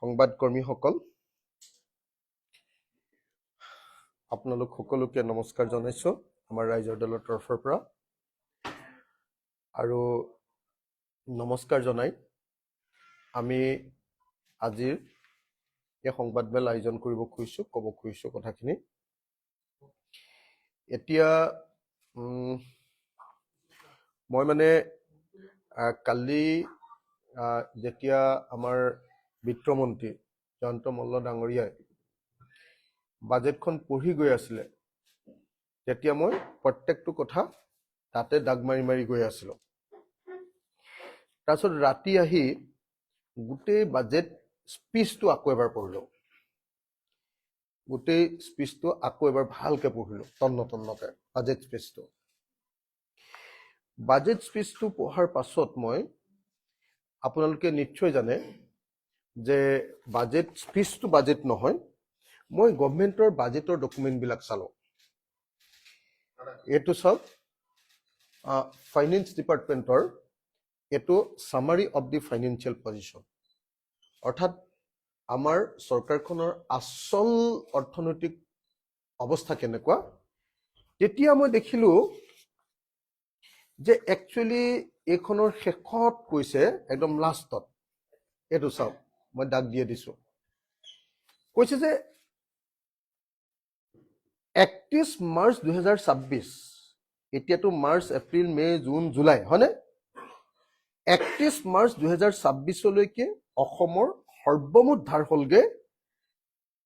সংবাদকৰ্মীসকল, আপোনালোক সকলোকে নমস্কাৰ জনাইছো আমাৰ ৰাইজৰ দলৰ তৰফৰ পৰা। আৰু নমস্কাৰ জনাই আমি আজিৰ এই সংবাদমেল আয়োজন কৰিব খুজিছো, ক'ব খুজিছো কথাখিনি। এতিয়া মই মানে কালি যেতিয়া আমাৰ বিত্তমন্ত্ৰী জয়ন্ত মল্ল ডাঙৰীয়াই বাজেটখন পঢ়ি গৈ আছিলে, তেতিয়া মই প্ৰত্যেকটো কথা তাতে দাগ মাৰি মাৰি গৈ আছিলো। তাৰপিছত ৰাতি আহি গোটেই বাজেট স্পীচটো আকৌ এবাৰ পঢ়িলো। গোটেই স্পীচটো আকৌ এবাৰ ভালকে পঢ়িলো, তন্নতন্নকে বাজেট স্পীচটো। বাজেট স্পীচটো পঢ়াৰ পাছত মই, আপোনালোকে নিশ্চয় জানে যে বাজেট স্পীচটো বাজেট নহয়, মই গভৰ্ণমেণ্টৰ বাজেটৰ ডকুমেণ্টবিলাক চালো। এইটো চাওক, ফাইনেন্স ডিপাৰ্টমেণ্টৰ এইটো summary of the financial position, অৰ্থাৎ আমাৰ চৰকাৰখনৰ আচল অৰ্থনৈতিক অৱস্থা কেনেকুৱা। তেতিয়া মই দেখিলো যে একচুৱেলি এইখনৰ শেষত কৈছে, একদম লাষ্টত, এইটো চাওক, মই দাগ দিয়ে দিছো, কৈছে যে 31 মাৰ্চ 2026, এতিয়াতো মাৰ্চ, এপ্ৰিল, মে, জুন, জুলাই, হয়নে? 31 মাৰ্চ 2026লৈকে অসমৰ সৰ্বমুঠ ধাৰ হলগে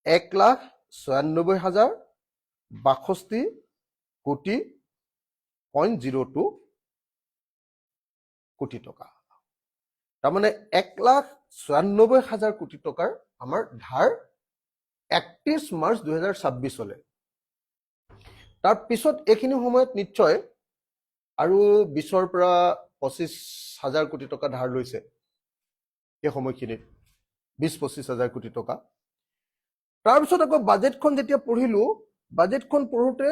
1,96,062.02 কোটি টকা। তাৰমানে 1,96,000 কোটি টকাৰ আমাৰ ধাৰ 31 মাৰ্চ 2026লৈ। তাৰপিছত এইখিনি সময়ত নিশ্চয় আৰু 20ৰ পৰা 25,000 কোটি টকা ধাৰ লৈছে এই সময়খিনিত, 20-25,000 কোটি টকা। তাৰপিছত আকৌ বাজেটখন যেতিয়া পঢ়িলো, বাজেটখন পঢ়োতে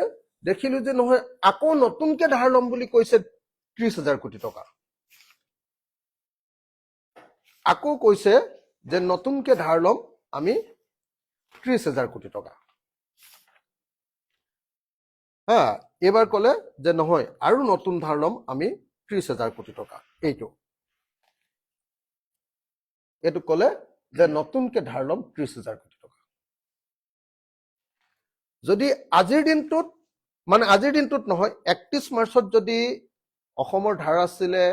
দেখিলো যে নহয়, আকৌ নতুনকে ধাৰ ল'ম বুলি কৈছে 30,000 কোটি টকা। আকৌ কৈছে যে নতুনকে ধাৰ ল'ম আমি 30,000 কোটি টকা। এইবাৰ ক'লে যে নহয়, আৰু নতুন ধাৰ ল'ম আমি 30,000 কোটি টকা। এইটো ক'লে যে নতুনকে ধাৰ ল'ম 30,000 কোটি টকা। যদি আজিৰ দিনটোত, মানে আজিৰ দিনটোত নহয়, 31 মাৰ্চত যদি অসমৰ ধাৰ আছিলে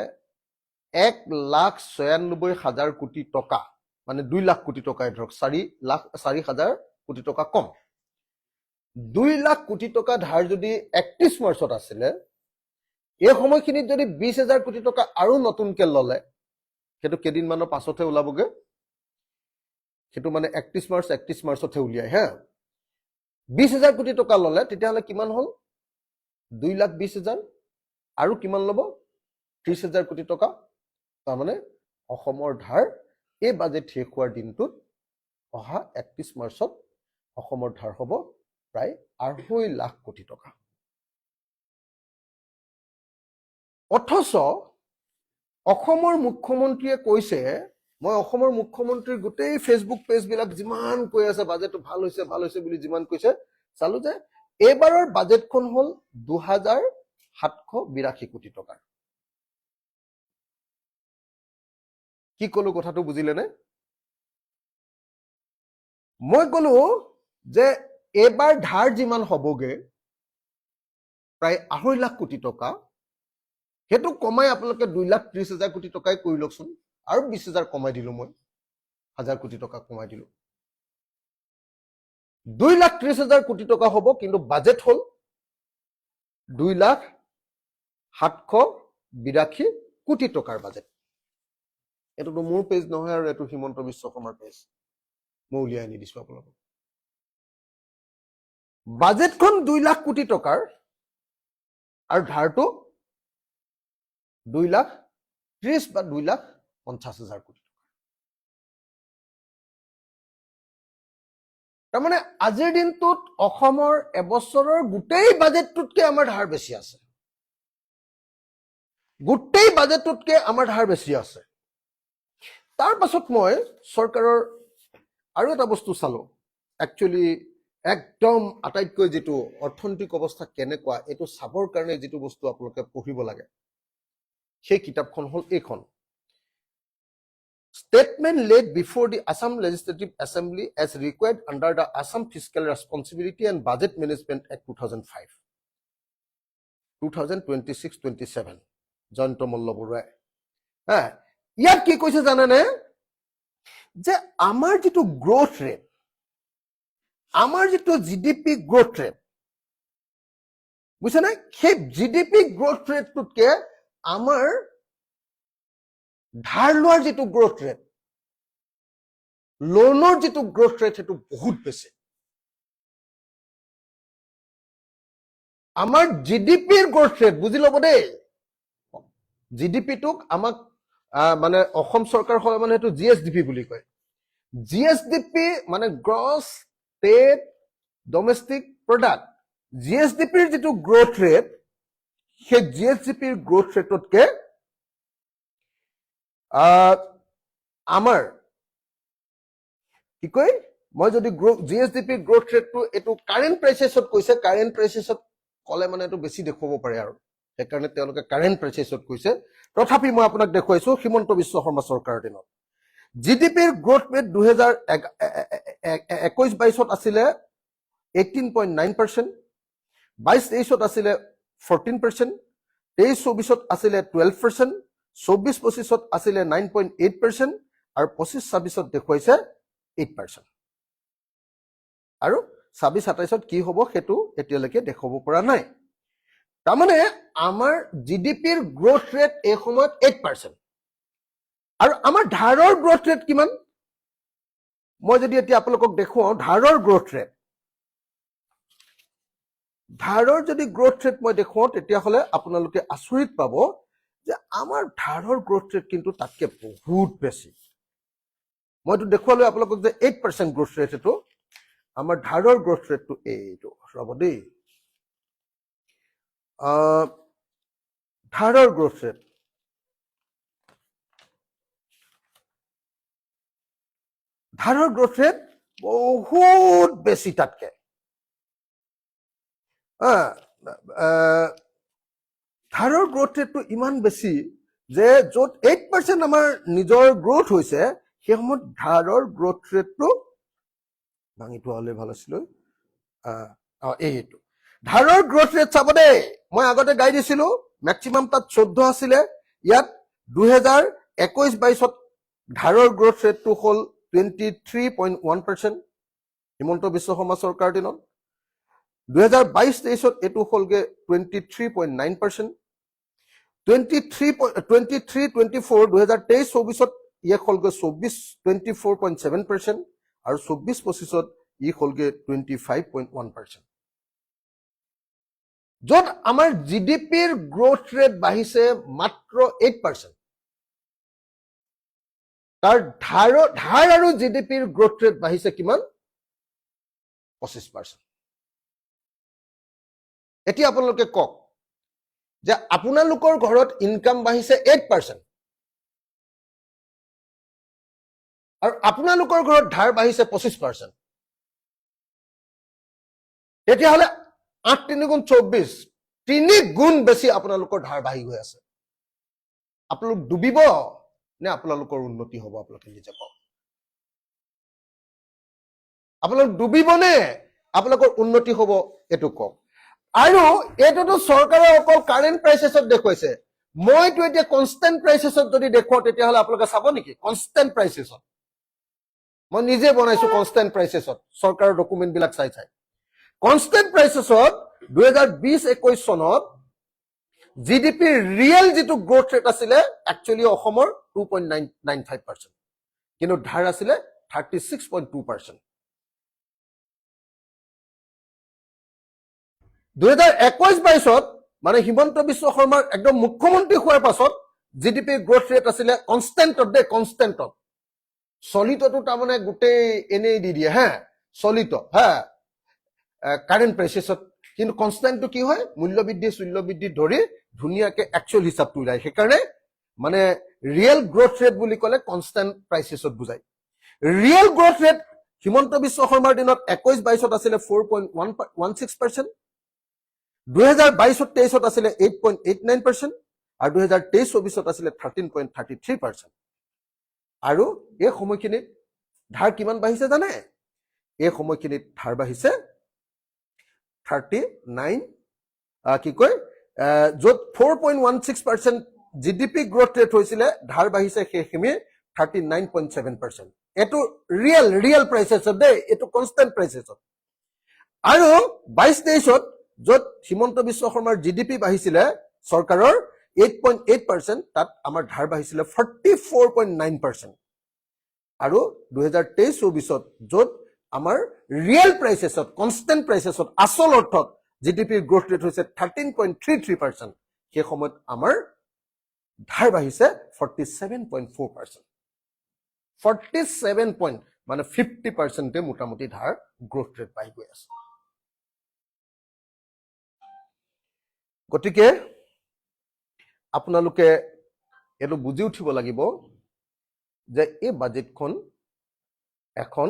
1,96,000 কোটি টকা, মানে 2 লাখ কোটি টকাই ধৰক, 4,000 কোটি টকা কম। 2 লাখ কোটি টকা ধাৰ যদি 31 মাৰ্চত আছিলে, এই সময়খিনিত যদি 20,000 কোটি টকা আৰু নতুনকে ললে, সেইটো কেইদিনমানৰ পাছতহে ওলাবগে, সেইটো মানে 31 মাৰ্চতহে উলিয়াই। 20,000 কোটি টকা ললে, তেতিয়াহ'লে কিমান হল? 2,20,000 আৰু কিমান ল'ব? 30,000 কোটি টকা। তাৰমানে অসমৰ ধাৰ এই বাজেট শেষ হোৱাৰ দিনটোত, অহা 31 মাৰ্চত অসমৰ ধাৰ হ'ব প্ৰায় 2.5 লাখ কোটি টকা। অথচ অসমৰ মুখ্যমন্ত্ৰীয়ে কৈছে, মই অসমৰ মুখ্যমন্ত্ৰীৰ গোটেই ফেচবুক পেজবিলাক যিমান কৈ আছে বাজেটটো ভাল হৈছে ভাল হৈছে বুলি যিমান কৈছে, চালো যে এইবাৰৰ বাজেটখন হল 2,782 কোটি টকাৰ। কি কলো কথাটো বুজিলেনে? মই কলো যে এইবাৰ ধাৰ যিমান হবগে প্ৰায় 2.5 লাখ কোটি টকা, সেইটো কমাই আপোনালোকে 2,30,000 কোটি টকাই কৰি লওকচোন। আৰু 20,000 কমাই দিলো, মই 1,000 কোটি টকা কমাই দিলো, 2,30,000 কোটি টকা হব। কিন্তু বাজেট হল 2,782 কোটি টকাৰ বাজেট। এইটোতো মোৰ পেজ নহয়, আৰু এইটো হিমন্ত বিশ্ব শৰ্মাৰ পেজ, মই উলিয়াই আনি দিছো আপোনালোকক। বাজেটখন 2 লাখ কোটি টকাৰ, আৰু ধাৰটো 2,30,000 বা 2,50,000 কোটি টকা। তাৰমানে আজিৰ দিনটোত অসমৰ এবছৰৰ গোটেই বাজেটটোতকে আমাৰ ধাৰ বেছি আছে, গোটেই বাজেটটোতকে আমাৰ ধাৰ বেছি আছে। তাৰ পাছত মই চৰকাৰৰ আৰু এটা বস্তু চালো একচুয়ালি একদম আটাইতকৈ যেটো অৰ্থনৈতিক অৱস্থা কেনেকুৱা এইটো চাবৰ কাৰণে যেটো বস্তু আপোনালোকে পঢ়িব লাগে সেই কিতাপখন হল এইখন Statement laid before the Assam Legislative Assembly as required under the Assam Fiscal Responsibility and Budget Management Act 2005 2026-27 Jayanta Malla বৰুৱাই ইয়াত কি কৈছে জানেনে যে আমাৰ যেটো গ্ৰোথ ৰেট আমাৰ যেটো জিডিপি গ্ৰোথ ৰেট বুঝছে না সেই জিডিপি গ্ৰোথ ৰেটটোতকে আমাৰ ধাৰ লোৱাৰ যেটো গ্ৰোথ ৰেট লোনৰ যেটো গ্ৰোথ ৰেট হেতু বহুত বেছি আমাৰ জিডিপিৰ গ্ৰোথ ৰেট বুজি লব দেই জিডিপি টুক আমাক মানে অসম চৰকাৰ হয় মানে হেতু জিএসডিপি বুলি কয় জিএসডিপি মানে গ্ৰছ ষ্টেট ডমেষ্টিক প্ৰডাক্ট জিএসডিপিৰ যেটো গ্ৰোথ ৰেট সেই জিএসডিপিৰ গ্ৰোথ ৰেটতকে আমাৰ কি কয় মই যদি জিএসডিপিৰ গ্ৰোথ ৰেটটো এটো কাৰেন্ট প্ৰাইসেছত কৈছে কাৰেন্ট প্ৰাইসেছত কলে মানে এটো বেছি দেখুৱাব পাৰে আৰু সেইকাৰণে তেওঁলোকে কাৰেন্ট প্ৰাইসেছত কৈছে তথাপি মই আপোনাক দেখুৱাইছো হিমন্ত বিশ্ব শৰ্মা চৰকাৰৰ দিনত জিডিপিৰ গ্ৰোথ ৰেট 2021-22ত আছিল 18.9% 22-23ত আছিল 14% 23-24ত আছিল 12% 24-25ত আছিল 9.8% আৰু 25-26ত দেখুৱাইছে 8% আৰু 26-27ত কি হ'ব হেতু এতিয়ালৈকে দেখাব পৰা নাই তাৰমানে আমাৰ জিডিপিৰ গ্ৰোথ ৰেট এই সময়ত 8% আৰু আমাৰ ধাৰৰ গ্ৰোথ ৰেট কিমান মই যদি এতিয়া আপোনালোকক দেখুৱাও ধাৰৰ গ্ৰোথ ৰেট ধাৰৰ যদি গ্ৰোথ ৰেট মই দেখুৱাও তেতিয়া হলে আপোনালোকে আচৰিত পাব যে আমাৰ ধাৰৰ গ্ৰোথ ৰেট কিন্তু তাতকে বহুত বেছি মইতো দেখুৱালো আপোনালোকক যে 8% গ্ৰোথ ৰেট এটো আমাৰ ধাৰৰ গ্ৰোথ ৰেটটো এইটো ৰব দেই ধাৰৰ গ্ৰোথ ৰেট ধাৰৰ গ্ৰোথ ৰেট বহুত বেছি তাতকে ধাৰৰ গ্ৰোথ ৰেটটো ইমান বেছি যে যত 8% আমাৰ নিজৰ গ্ৰোথ হৈছে সেই সময়ত ধাৰৰ গ্ৰোথ ৰেটটো ভাঙিটো হলে ভাল আছিল এইটো ধাৰৰ গ্ৰোথ ৰেট চাব দেই মই আগতে গাই দিছিলো ম্যাক্সিমাম তাত 14 আছিল ইয়াত 2021-22ত ধাৰৰ গ্ৰোথ ৰেটটো হল 23.1% হিমন্ত বিশ্ব শৰ্মা চৰকাৰৰ দিনত 2022-23ত এটো হলগে 23.9% 23-24 2023-24ত ইয়ে হলগে 24.7% আৰু 24-25ত ই হলগে 25.1% যত আমাৰ জিডিপিৰ গ্ৰোথ ৰেট বাঢ়িছে মাত্ৰ 8% তাৰ ধাৰ আৰু জিডিপিৰ গ্ৰোথ ৰেট বাঢ়িছে কিমান 25% এতিয়া আপোনালোকে কক যে আপোনালোকৰ ঘৰত ইনকাম বাঢ়িছে 8% আৰু আপোনালোকৰ ঘৰত ধাৰ বাঢ়িছে 25% তেতিয়া হলে 8 3 গুণ 24 3 গুণ বেছি আপোনালোকৰ ধাৰ বাঢ়ি গৈ আছে আপোনালোক ডুবিব নে আপোনালোকৰ উন্নতি হ'ব আপোনালোকে নিজে কওক আপোনালোক ডুবিব নে আপোনালোকৰ উন্নতি হ'ব এটো কওক আৰু এটোটো চৰকাৰৰ অকল কাৰেন্ট প্ৰাইসেছত দেখুৱাইছে মইতো এতিয়া কনস্ট্যান্ট প্ৰাইসেছত যদি দেখুৱাও তেতিয়া হলে আপোনালোকে চাব নেকি কনস্ট্যান্ট প্ৰাইসেছত মই নিজে বনাইছো কনস্ট্যান্ট প্ৰাইসেছত চৰকাৰৰ ডকুমেন্ট বিলাক চাই কনস্ট্যান্ট প্ৰাইসেছত 2020-21 চনত জিডিপি ৰিয়েল যেটো গ্ৰোথ ৰেট আছিল একচুয়ালি অসমৰ 2.95% কিন্তু ধাৰ আছিল 36.2% 2021-22ত মানে হিমন্ত বিশ্ব শৰ্মাৰ একদম মুখ্যমন্ত্ৰী হোৱাৰ পাছত জিডিপি গ্ৰোথ ৰেট আছিল কনস্ট্যান্টত সলিতটো তাৰমানে গোটেই এনেই দি দিয়ে সলিত কাৰেন্ট প্ৰাইসেছত কিন্তু কনস্ট্যান্টটো কি হয় মূল্য বৃদ্ধি ধৰি ধুনিয়াকে একচুয়াল হিসাবটো উলাই সেইকাৰণে মানে ৰিয়েল গ্ৰোথ ৰেট বুলি কলে কনস্ট্যান্ট প্ৰাইসেছত বুজায় real growth rate Himanta Biswa শৰ্মাৰ দিনত 21-22ত আছিলে 4.16%, 2022-23ত আছিলে 8.89%, আৰু 2023-24ত আছিলে 13.33%. আৰু এই সময়খিনিত ধাৰ কিমান বাঢ়িছে জানে? এই সময়খিনিত ধাৰ বাঢ়িছে 39, কি কয়, য'ত 4.16% GDP গ্ৰোথ ৰেট হৈছিলে, ধাৰ বাঢ়িছে সেইখিনি 39.7%. এইটো ৰিয়েল প্ৰাইচেছত দেই, এইটো কনষ্টেণ্ট প্ৰাইচেছত. আৰু 22-23ত য'ত হিমন্ত বিশ্ব শৰ্মাৰ GDP বাঢ়িছিলে চৰকাৰৰ 8.8%, তাত আমাৰ ধাৰ বাঢ়িছিলে 44.9%. আৰু 2023-24ত য'ত আমাৰ ৰিয়েল প্ৰাইচেছত, কনষ্টেণ্ট প্ৰাইচেছত, আচল অৰ্থত GDPৰ গ্ৰোথ ৰেট হৈছে 13.33%, সেই সময়ত আমাৰ ধাৰ বাঢ়িছে 47.4%. 47 পইণ্ট, মানে 50% মোটামুটি ধাৰ গ্ৰোথ ৰেট বাঢ়ি গৈ আছে. গতিকে আপোনালোকে এইটো বুজি উঠিব লাগিব যে এই বাজেটখন এখন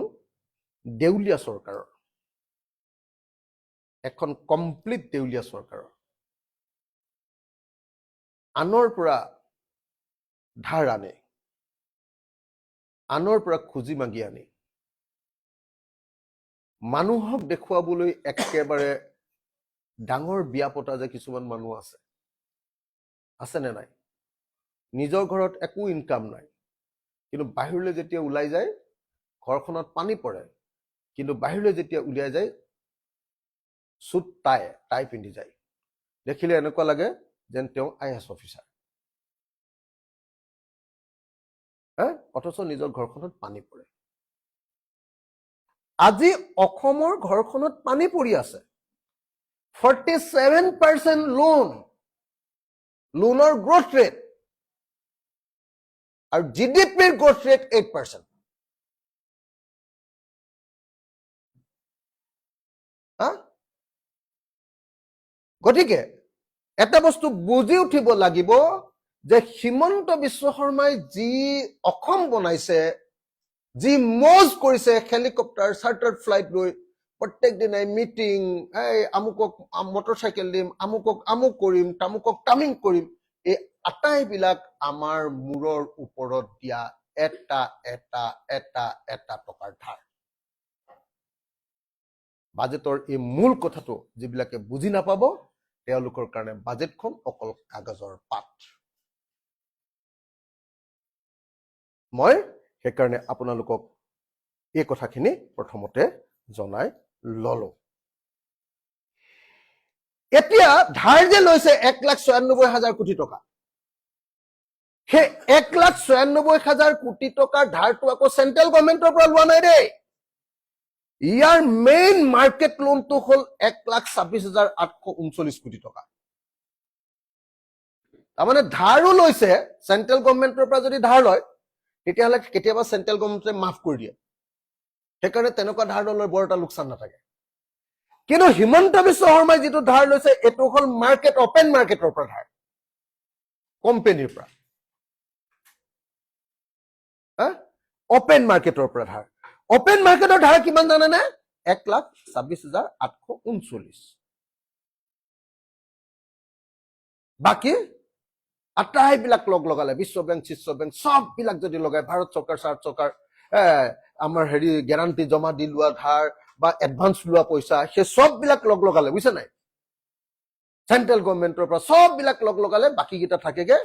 দেউলীয়া চৰকাৰৰ, এখন কমপ্লিট দেউলীয়া চৰকাৰৰ. আনৰ পৰা ধাৰ আনে, আনৰ পৰা খুজি মাগি আনি মানুহক দেখুৱাবলৈ একেবাৰে ডাঙৰ বিয়া পতা যে কিছুমান মানুহ আছেনে নাই? নিজৰ ঘৰত একো ইনকাম নাই, কিন্তু বাহিৰলৈ যেতিয়া ওলাই যায় ঘৰখনত পানী পৰে, কিন্তু বাহিৰলৈ যেতিয়া উলিয়াই যায় চুট টাই পিন্ধি যায়. দেখিলে এনেকুৱা লাগে যেন তেওঁ IAS অফিচাৰ, অথচ নিজৰ ঘৰখনত পানী পৰে. আজি অসমৰ ঘৰখনত পানী পৰি আছে. 47% লোনৰ গ্ৰোথ ৰেট, আৰু GDPৰ গ্ৰোথ ৰেট 8%. গতিকে এটা বস্তু বুজি উঠিব লাগিব যে হিমন্ত বিশ্ব শৰ্মাই যি অসম বনাইছে, যি মজ কৰিছে, হেলিকপ্টাৰ চাৰ্টাৰ্ড ফ্লাইট লৈ প্ৰত্যেক দিনাই মিটিং, আমুকক মটৰচাইকেল দিম, আমুকক আমুক কৰিম, তামুকক তামিং কৰিম, এই আটাইবিলাক আমাৰ মূৰৰ ওপৰত দিয়া এটা এটা এটা এটা টকাৰ ধাৰ. বাজেটৰ এই মূল কথাটো যিবিলাকে বুজি নাপাব তেওঁলোকৰ কাৰণে বাজেটখন অকল কাগজৰ পাত. মই সেইকাৰণে আপোনালোকক এই কথাখিনি প্ৰথমতে জনাই ললো. এতিয়া ধাৰ যে লৈছে 1,96,000 কোটি টকা, সেই 1,96,000 কোটি টকাৰ ধাৰটো আকৌ চেন্ট্ৰেল গভৰ্ণমেণ্টৰ পৰা লোৱা নাই দেই. ইয়াৰ মেইন মাৰ্কেট লোনটো হ'ল 1,26,839 কোটি টকা. তাৰমানে ধাৰো লৈছে চেন্ট্ৰেল গভৰ্ণমেণ্টৰ পৰা. যদি ধাৰ লয় তেতিয়াহ'লে কেতিয়াবা চেন্ট্ৰেল গভৰ্ণমেণ্টে মাফ কৰি দিয়ে, সেইকাৰণে তেনেকুৱা ধাৰ লৈ বৰ এটা লোকচান নাথাকে. কিন্তু হিমন্ত বিশ্ব শৰ্মাই যিটো ধাৰ লৈছে এইটো হ'ল মাৰ্কেট, অপেন মাৰ্কেটৰ পৰা ধাৰ, কোম্পানীৰ পৰা, অপেন মাৰ্কেটৰ পৰা ধাৰ. অপেন মাৰ্কেটৰ ধাৰ কিমান জানেনে? 1,26,839. বাকী আটাইবিলাক লগালে, বিশ্ব বেংক, চিশ্ব বেংক সববিলাক যদি লগাই, ভাৰত চৰকাৰ, চাৰ্ট চৰকাৰ, আমাৰ গেৰাণ্টি জমা দি লোৱা ধাৰ বা এডভান্স লোৱা পইচা, সেই সববিলাক লগালে, বুজিছে নাই? চেন্ট্ৰেল গভৰ্ণমেণ্টৰ পৰা সববিলাক লগালে, বাকীকেইটা থাকেগে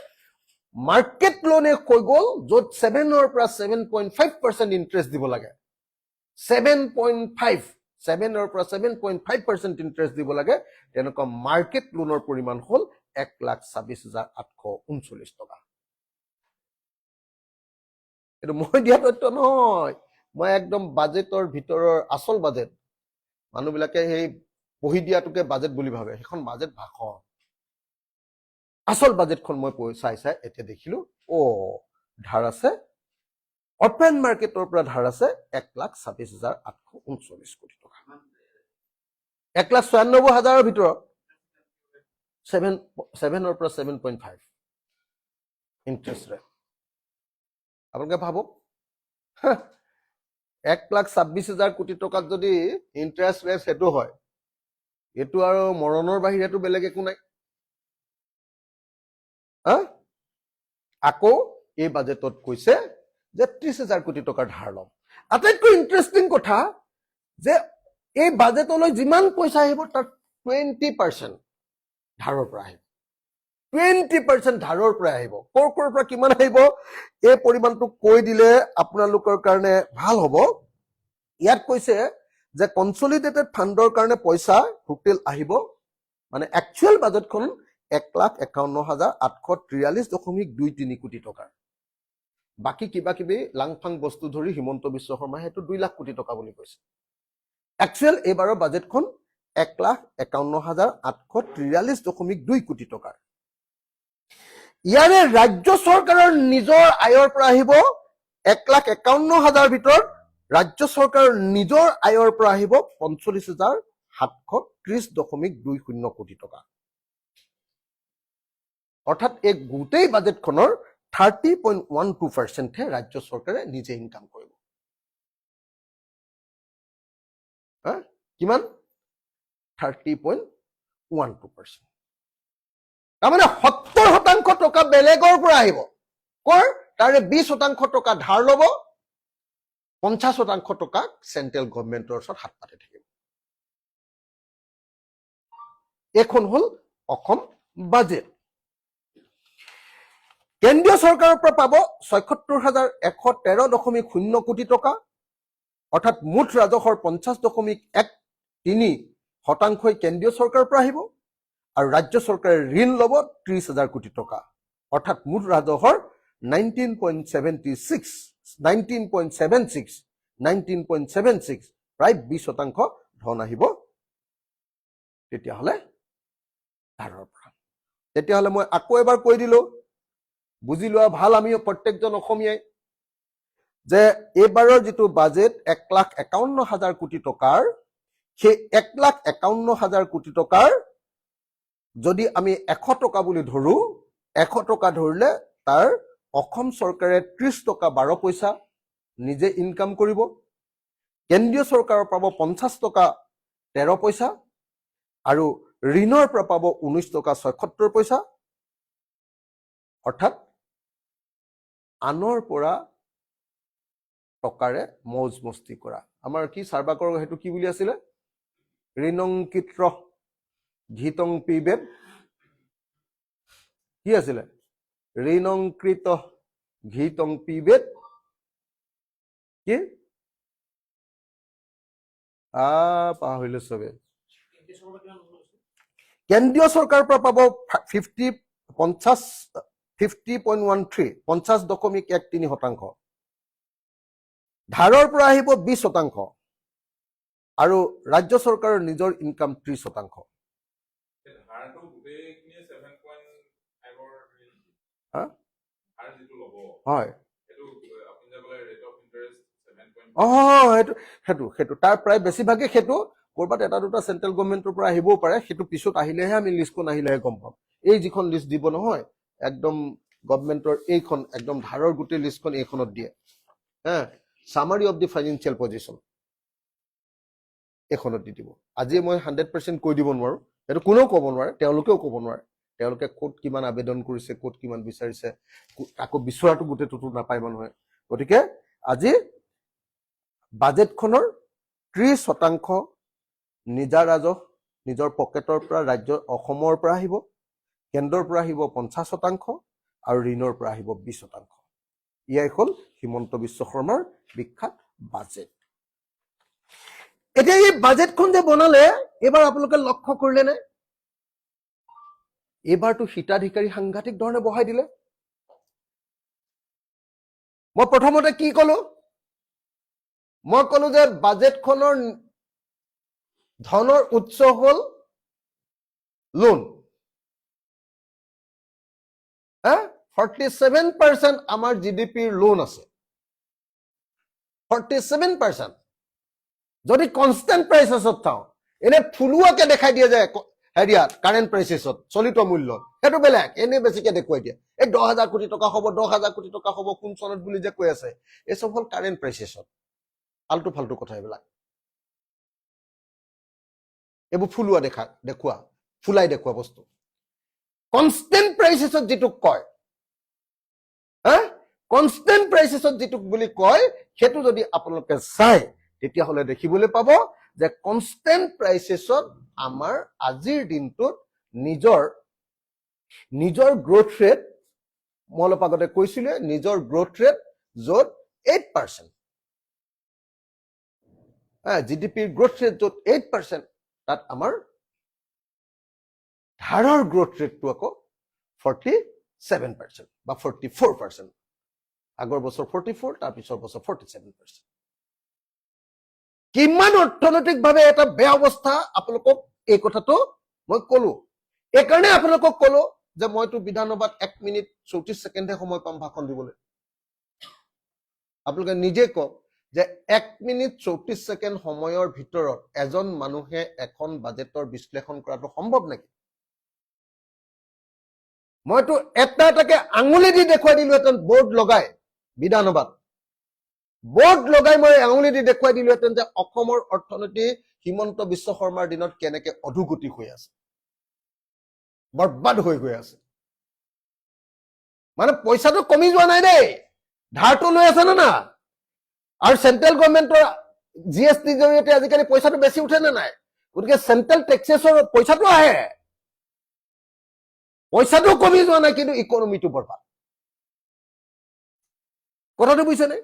মাৰ্কেট লোনে কৈ গ'ল, য'ত 7ৰ পৰা 7.5% ইণ্টাৰেষ্ট দিব লাগে, 7ৰ পৰা 7.5% ইণ্টাৰেষ্ট দিব লাগে, তেনেকুৱা মাৰ্কেট লোনৰ পৰিমাণ হ'ল 1,26,839 টকা. এইটো মই দিয়া তথ্য নহয়, মই একদম বাজেটৰ ভিতৰৰ আচল বাজেট, মানুহবিলাকে সেই পঢ়ি দিয়াটোকে বাজেট বুলি ভাবে, সেইখন বাজেট ভাষণ. আচল বাজেটখন মই চাই এতিয়া দেখিলো, ধাৰ আছে, অপেন মাৰ্কেটৰ পৰা ধাৰ আছে 1,26,839 কোটি টকা. 1,96,000ৰ ভিতৰত 7ৰ পৰা 7.5 ইণ্টাৰেষ্ট ৰেট. আপোনালোকে ভাবক, 1,26,000 কোটি টকাত যদি ইণ্টাৰেষ্ট ৰেট সেইটো হয়, এইটো আৰু মৰণৰ বাহিৰেতো বেলেগ একো নাই। আকৌ এই বাজেটত কৈছে যে 30,000 কোটি টকাৰ ধাৰ ল'ম। আটাইতকৈ ইণ্টাৰেষ্টিং কথা যে এই বাজেটলৈ যিমান পইচা আহিব তাৰ 20% ধাৰৰ পৰা আহিব। 20% ধাৰৰ পৰা আহিব। কৰ পৰা কিমান আহিব এই পৰিমাণটো কৈ দিলে আপোনালোকৰ কাৰণে ভাল হ'ব। ইয়াত কৈছে যে কনচলিডেটেড ফাণ্ডৰ কাৰণে পইচা টোটেল আহিব, মানে একচুৱেল বাজেটখন 1,51,843.23 কোটি টকাৰ। বাকী কিবা কিবি লাংফাং বস্তু ধৰি হিমন্ত বিশ্ব শৰ্মাই সেইটো 2 লাখ কোটি টকা বুলি কৈছে। একচুৱেল এইবাৰৰ বাজেটখন 1,51,843.2 কোটি টকাৰ। ইয়াৰে ৰাজ্য চৰকাৰৰ নিজৰ আয়ৰ পৰা আহিব 1,51,000 ভিতৰত ৰাজ্য চৰকাৰৰ নিজৰ আয়ৰ পৰা আহিব 45,730.20 কোটি টকা। অৰ্থাৎ এই গোটেই বাজেটখনৰ 30.12%হে ৰাজ্য চৰকাৰে নিজে ইনকাম কৰিব। কিমান? 30.12%। তাৰমানে 70% টকা বেলেগৰ পৰা আহিব। কৰ? তাৰে 20% টকা ধাৰ ল'ব, 50% টকা চেন্ট্ৰেল গভৰ্ণমেণ্টৰ ওচৰত হাত পাতি থাকিব। এইখন হ'ল অসম বাজেট। কেন্দ্ৰীয় চৰকাৰৰ পৰা পাব 76,113.0 কোটি টকা, অৰ্থাৎ মুঠ ৰাজহৰ 50.13% কেন্দ্ৰীয় চৰকাৰৰ পৰা আহিব, আৰু ৰাজ্য চৰকাৰে ঋণ ল'ব 30,000 কোটি টকা, অৰ্থাৎ মুঠ ৰাজহৰ 19.76 প্ৰায় 20% ধন আহিব তেতিয়াহ'লে ধাৰৰ পৰা। তেতিয়াহ'লে মই আকৌ এবাৰ কৈ দিলো, বুজি লোৱা ভাল আমি প্ৰত্যেকজন অসমীয়াই, যে এইবাৰৰ যিটো বাজেট 1,51,000 কোটি টকাৰ, সেই 1,51,000 কোটি টকাৰ যদি আমি 100 টকা বুলি ধৰো, 100 টকা ধৰিলে তাৰ অসম চৰকাৰে 30 টকা 12 পইচা নিজে ইনকাম কৰিব, কেন্দ্ৰীয় চৰকাৰৰ পাব 50 টকা 13 পইচা, আৰু ঋণৰ পৰা পাব 19 টকা 76 পইচা। অৰ্থাৎ আনৰ পৰা টকাৰে মৌজ মস্তি কৰা। আমাৰ কি চাৰ্বাকৰ সেইটো কি বুলি আছিলে? ঋণংকিত ঘিতং পিবেদ, কি আছিলে? ঋণংকৃত ঘিতং পিবেদ, কি পাহৰিলো চবে। কেন্দ্ৰীয় চৰকাৰৰ পৰা পাব 50.13%, ধাৰৰ পৰা আহিব 20%, আৰু ৰাজ্য চৰকাৰৰ নিজৰ ইনকাম 30%। হয়, সেইটো তাৰ প্ৰায় বেছিভাগে সেইটো কৰবাত এটা দুটা চেন্ট্ৰেল গভৰ্ণমেণ্টৰ পৰা আহিবও পাৰে, সেইটো পিছত আহিলেহে আমি লিষ্টখন আহিলেহে গম পাম। এই যিখন লিষ্ট দিব নহয়, একদম গভৰ্ণমেণ্টৰ এইখন একদম ধাৰৰ গোটেই লিষ্টখন এইখনত দিয়ে, summary of the financial position এইখনত দি দিব। আজি মই 100% কৈ দিব নোৱাৰো, সেইটো কোনেও ক'ব নোৱাৰে, তেওঁলোকেও ক'ব নোৱাৰে, তেওঁলোকে ক'ত কিমান আবেদন কৰিছে, ক'ত কিমান বিচাৰিছে, আকৌ বিচৰাটো গোটেইটোতো নাপায় মানুহে। গতিকে আজি বাজেটখনৰ 30% নিজা ৰাজহ নিজৰ পকেটৰ পৰা ৰাজ্য অসমৰ পৰা আহিব, কেন্দ্ৰৰ পৰা আহিব 50%, আৰু ঋণৰ পৰা আহিব 20%। ইয়াই হ'ল হিমন্ত বিশ্ব শৰ্মাৰ বিখ্যাত বাজেট। এতিয়া এই বাজেটখন যে বনালে, এইবাৰ আপোনালোকে লক্ষ্য কৰিলে নে? এইবাৰতো হিতাধিকাৰী সাংঘাতিক ধৰণে বঢ়াই দিলে। মই প্ৰথমতে কি কলো? মই কলো যে বাজেটখনৰ ধনৰ উৎস হ'ল লোন। 47% আমাৰ GDPৰ লোন আছে, 47%। যদি কনষ্টেণ্ট প্ৰাইচেছত চাওঁ, এনে থলুৱাকে দেখাই দিয়ে যে হেৰিয়াত কাৰেণ্ট প্ৰাইচেছত চলিত মূল্যত, সেইটো বেলেগ, এনে বেছিকে দেখুৱাই দিয়ে। এই 10,000 কোটি টকা হ'ব, 10,000 কোটি টকা হ'ব কোন চনত বুলি যে কৈ আছে, এই চব হ'ল কাৰেণ্ট প্ৰাইচেছত। আল্টু ফাল্টু কথা এইবিলাক এইবোৰ ফুলোৱা দেখুওৱা ফুলাই দেখুওৱা বস্তু কনষ্টেণ্ট প্ৰাইচেছত যিটোক কয় কনষ্টেণ্ট প্ৰাইচেছত যিটোক বুলি কয় সেইটো যদি আপোনালোকে চায় তেতিয়াহ'লে দেখিবলৈ পাব যে কনষ্টেণ্ট প্ৰাইচেছত আমাৰ আজিৰ দিনটোত নিজৰ গ্ৰোথ ৰেট মই অলপ আগতে কৈছিলে নিজৰ গ্ৰোথ ৰেট য'ত 8%, জিডিপিৰ গ্ৰোথ ৰেট য'ত 8%, তাত আমাৰ ধাৰৰ গ্ৰোথ ৰেটটো আকৌ 47% বা 44%, আগৰ বছৰ 44, তাৰ পিছৰ বছৰ 47%। কিমান অৰ্থনৈতিকভাৱে এটা বেয়া অৱস্থা আপোনালোকক এই কথাটো মই কলো, এইকাৰণে আপোনালোকক কলো যে মইতো বিধানসভাত 1 মিনিট 34 ছেকেণ্ডহে সময় পাম ভাষণ দিবলৈ। আপোনালোকে নিজে কওক যে 1 মিনিট 34 ছেকেণ্ড সময়ৰ ভিতৰত এজন মানুহে এখন বাজেটৰ বিশ্লেষণ কৰাটো সম্ভৱ নেকি? মইতো এটা এটাকে আঙুলি দি দেখুৱাই দিলোহেঁতেন, বোৰ্ড লগাই বিধানসভাত বোৰ্ড লগাই মই আঙুলি দি দেখুৱাই দিলোহেঁতেন যে অসমৰ অৰ্থনীতি হিমন্ত বিশ্ব শৰ্মাৰ দিনত কেনেকে অধোগতি হৈ আছে, বৰবাদ হৈ গৈ আছে। মানে পইচাটো কমি যোৱা নাই দেই, ধাৰটো লৈ আছে না আৰু চেন্ট্ৰেল গভৰ্ণমেণ্টৰ জিএছটিৰ জৰিয়তে আজিকালি পইচাটো বেছি উঠে নে নাই? গতিকে চেন্ট্ৰেল টেক্সেছৰ পইচাটো আহে, পইচাটো কমি যোৱা নাই, কিন্তু ইকনমিটো বৰবাদ। কথাটো বুজিছেনে?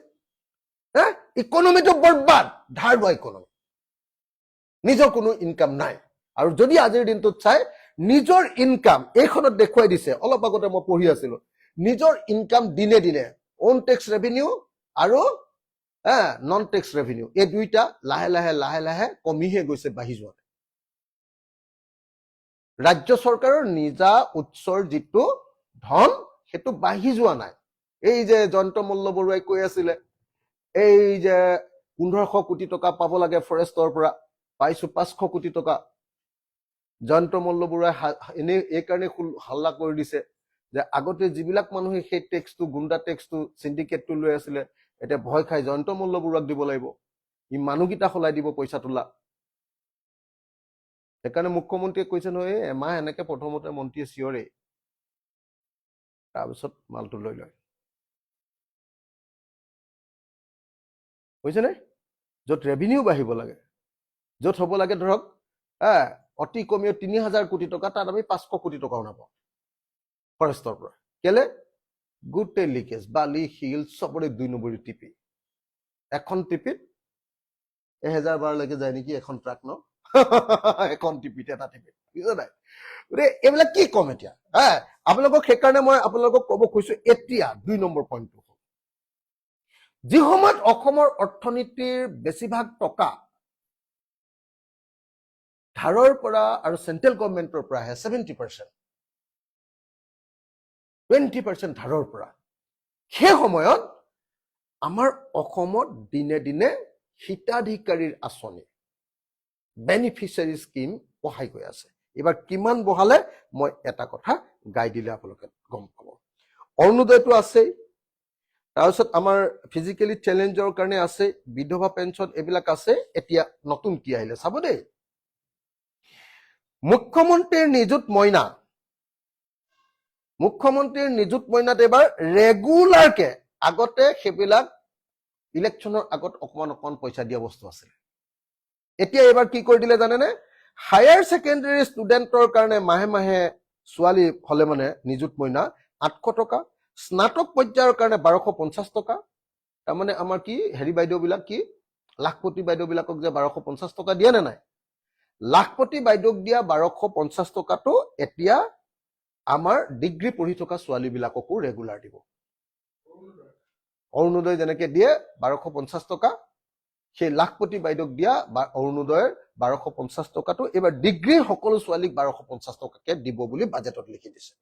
ইকনমিটো বৰবাদ, ধাৰ লোৱা ইকনমি, নিজৰ কোনো ইনকাম নাই। আৰু যদি আজিৰ দিনটোত চাই নিজৰ ইনকাম এইখনত দেখুৱাই দিছে, অলপ আগতে মই পঢ়ি আছিলো, নিজৰ ইনকাম দিনে দিনে অন টেক্স ৰেভিনিউ আৰু নন টেক্স ৰেভিনিউ এই দুইটা লাহে লাহে কমিহে গৈছে, বাঢ়ি যোৱা নাই। ৰাজ্য চৰকাৰৰ নিজা উৎসৰ যিটো ধন সেইটো বাঢ়ি যোৱা নাই। এই যে জয়ন্ত মল্লবৰুৱাই কৈ আছিলে এই যে 1500 কোটি টকা পাব লাগে ফৰেষ্টৰ পৰা, পাইছো 500 কোটি টকা। জয়ন্ত মল্লবৰুৱাই এনেই এই কাৰণে হাল্লা কৰি দিছে যে আগতে যিবিলাক মানুহে সেই টেক্সটো গুণ্ডা টেক্সটো চিণ্ডিকেটটো লৈ আছিলে, এতিয়া ভয় খাই জয়ন্ত মল্লবৰুৱাক দিব লাগিব, ই মানুহকেইটা সলাই দিব পইচা তোলা। সেইকাৰণে মুখ্যমন্ত্ৰীয়ে কৈছে নহয়, এমাহ এনেকে প্ৰথমতে মন্ত্ৰীয়ে চিঞৰে, তাৰপিছত মালটো লৈ লয়। বুজিছেনে? য'ত ৰেভিনিউ বাঢ়িব লাগে, য'ত হ'ব লাগে ধৰক অতি কমেও 3000 কোটি টকা, তাত আমি 500 কোটি টকাও নাপাওঁ ফৰেষ্টৰ পৰা। কেলে? গোটেই লিকেজ, বালি শিল চবৰে 2 নম্বৰী টিপি, এখন টিপিত 1000 বাৰলৈকে যায় নেকি এখন ট্ৰাক, ন? এখন টিপিত, এটা টিপিত, বুজিছে নাই? গতিকে এইবিলাক কি কম এতিয়া, আপোনালোকক সেইকাৰণে মই আপোনালোকক ক'ব খুজিছো, এতিয়া 2 নম্বৰ পইণ্টটো হ'ল, যি সময়ত অসমৰ অৰ্থনীতিৰ বেছিভাগ টকা ধাৰৰ পৰা আৰু চেন্ট্ৰেল গভৰ্ণমেণ্টৰ পৰা আহে, 70%, 20% ধাৰৰ পৰা, সেই সময়ত আমাৰ অসমত দিনে দিনে হিতাধিকাৰীৰ আঁচনি বেনিফিচিয়াৰী স্কিম বঢ়াই গৈ আছে। এইবাৰ কিমান বঢ়ালে মই এটা কথা গাই দিলে আপোনালোকে গম পাব। অৰুণোদয়টো আছেই, তাৰপিছত আমাৰ ফিজিকেলি চেলেঞ্জৰ কাৰণে আছে, বিধৱা পেঞ্চন এইবিলাক আছে। এতিয়া নতুন কি আহিলে চাব দেই, মুখ্যমন্ত্ৰীৰ নিযুত মইনা, মুখ্যমন্ত্ৰীৰ নিযুত মইনাত এবাৰ ৰেগুলাৰকে, আগতে সেইবিলাক ইলেকশ্যনৰ আগত অকমান পইচা দিয়া বস্তু আছিল, এতিয়া এইবাৰ কি কৰি দিলে জানেনে? হায়াৰ ছেকেণ্ডাৰী ষ্টুডেণ্টৰ কাৰণে মাহে মাহে ছোৱালী হলে মানে নিযুত মইনা 800 টকা, স্নাতক পৰ্যায়ৰ কাৰণে 1250 টকা। তাৰমানে আমাৰ কি হেৰি বাইদেউ বিলাক, কি লাখপতি বাইদেউ বিলাকক যে 1250 টকা দিয়ে নে নাই, লাখপতি বাইদেউক দিয়া 1250 টকাটো এতিয়া আমাৰ ডিগ্ৰী পঢ়ি থকা ছোৱালী বিলাককো ৰেগুলাৰ দিব। অৰুণোদয় যেনেকে দিয়ে 1250 টকা, সেই লাখপতি বাইদেউক দিয়া বা অৰুণোদয়ৰ 1250 টকাটো এইবাৰ ডিগ্ৰীৰ সকলো ছোৱালীক 1250 টকাকে দিব বুলি বাজেটত লিখি দিছে।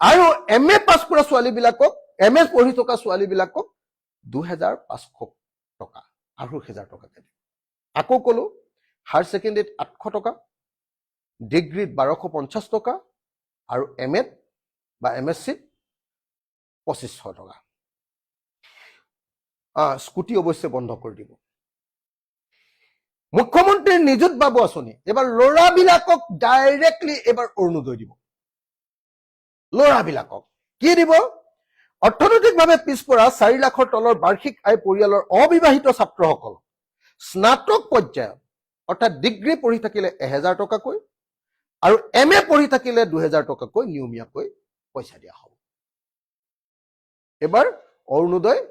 আৰু MA পাছ কৰা ছোৱালী বিলাকক, MA পঢ়ি থকা ছোৱালী বিলাকক 2500 টকা আৰু 1000 টকাকে দিব। আকৌ কলো, হায়াৰ ছেকেণ্ডেৰীত 800 টকা, ডিগ্ৰীত 1250 টকা, আৰু MA বা MSCত 2500 টকা। স্কুটি অৱশ্যে বন্ধ কৰি দিব। মুখ্যমন্ত্ৰীৰ নিযুত বাবু আঁচনি এবাৰ ল'ৰাবিলাকক ডাইৰেক্টলি এবাৰ অৰুণোদয় দিব। ল'ৰাবিলাকক কি দিব? অৰ্থনৈতিকভাৱে পিছপৰা 4 লাখৰ তলৰ বাৰ্ষিক আয় পৰিয়ালৰ অবিবাহিত ছাত্ৰসকল স্নাতক পৰ্যায়ত অৰ্থাৎ ডিগ্ৰী পঢ়ি থাকিলে 1000 টকাকৈ আৰু MA পঢ়ি থাকিলে 2000 টকাকৈ নিয়মীয়াকৈ পইচা দিয়া হ'ব। এবাৰ অৰুণোদয়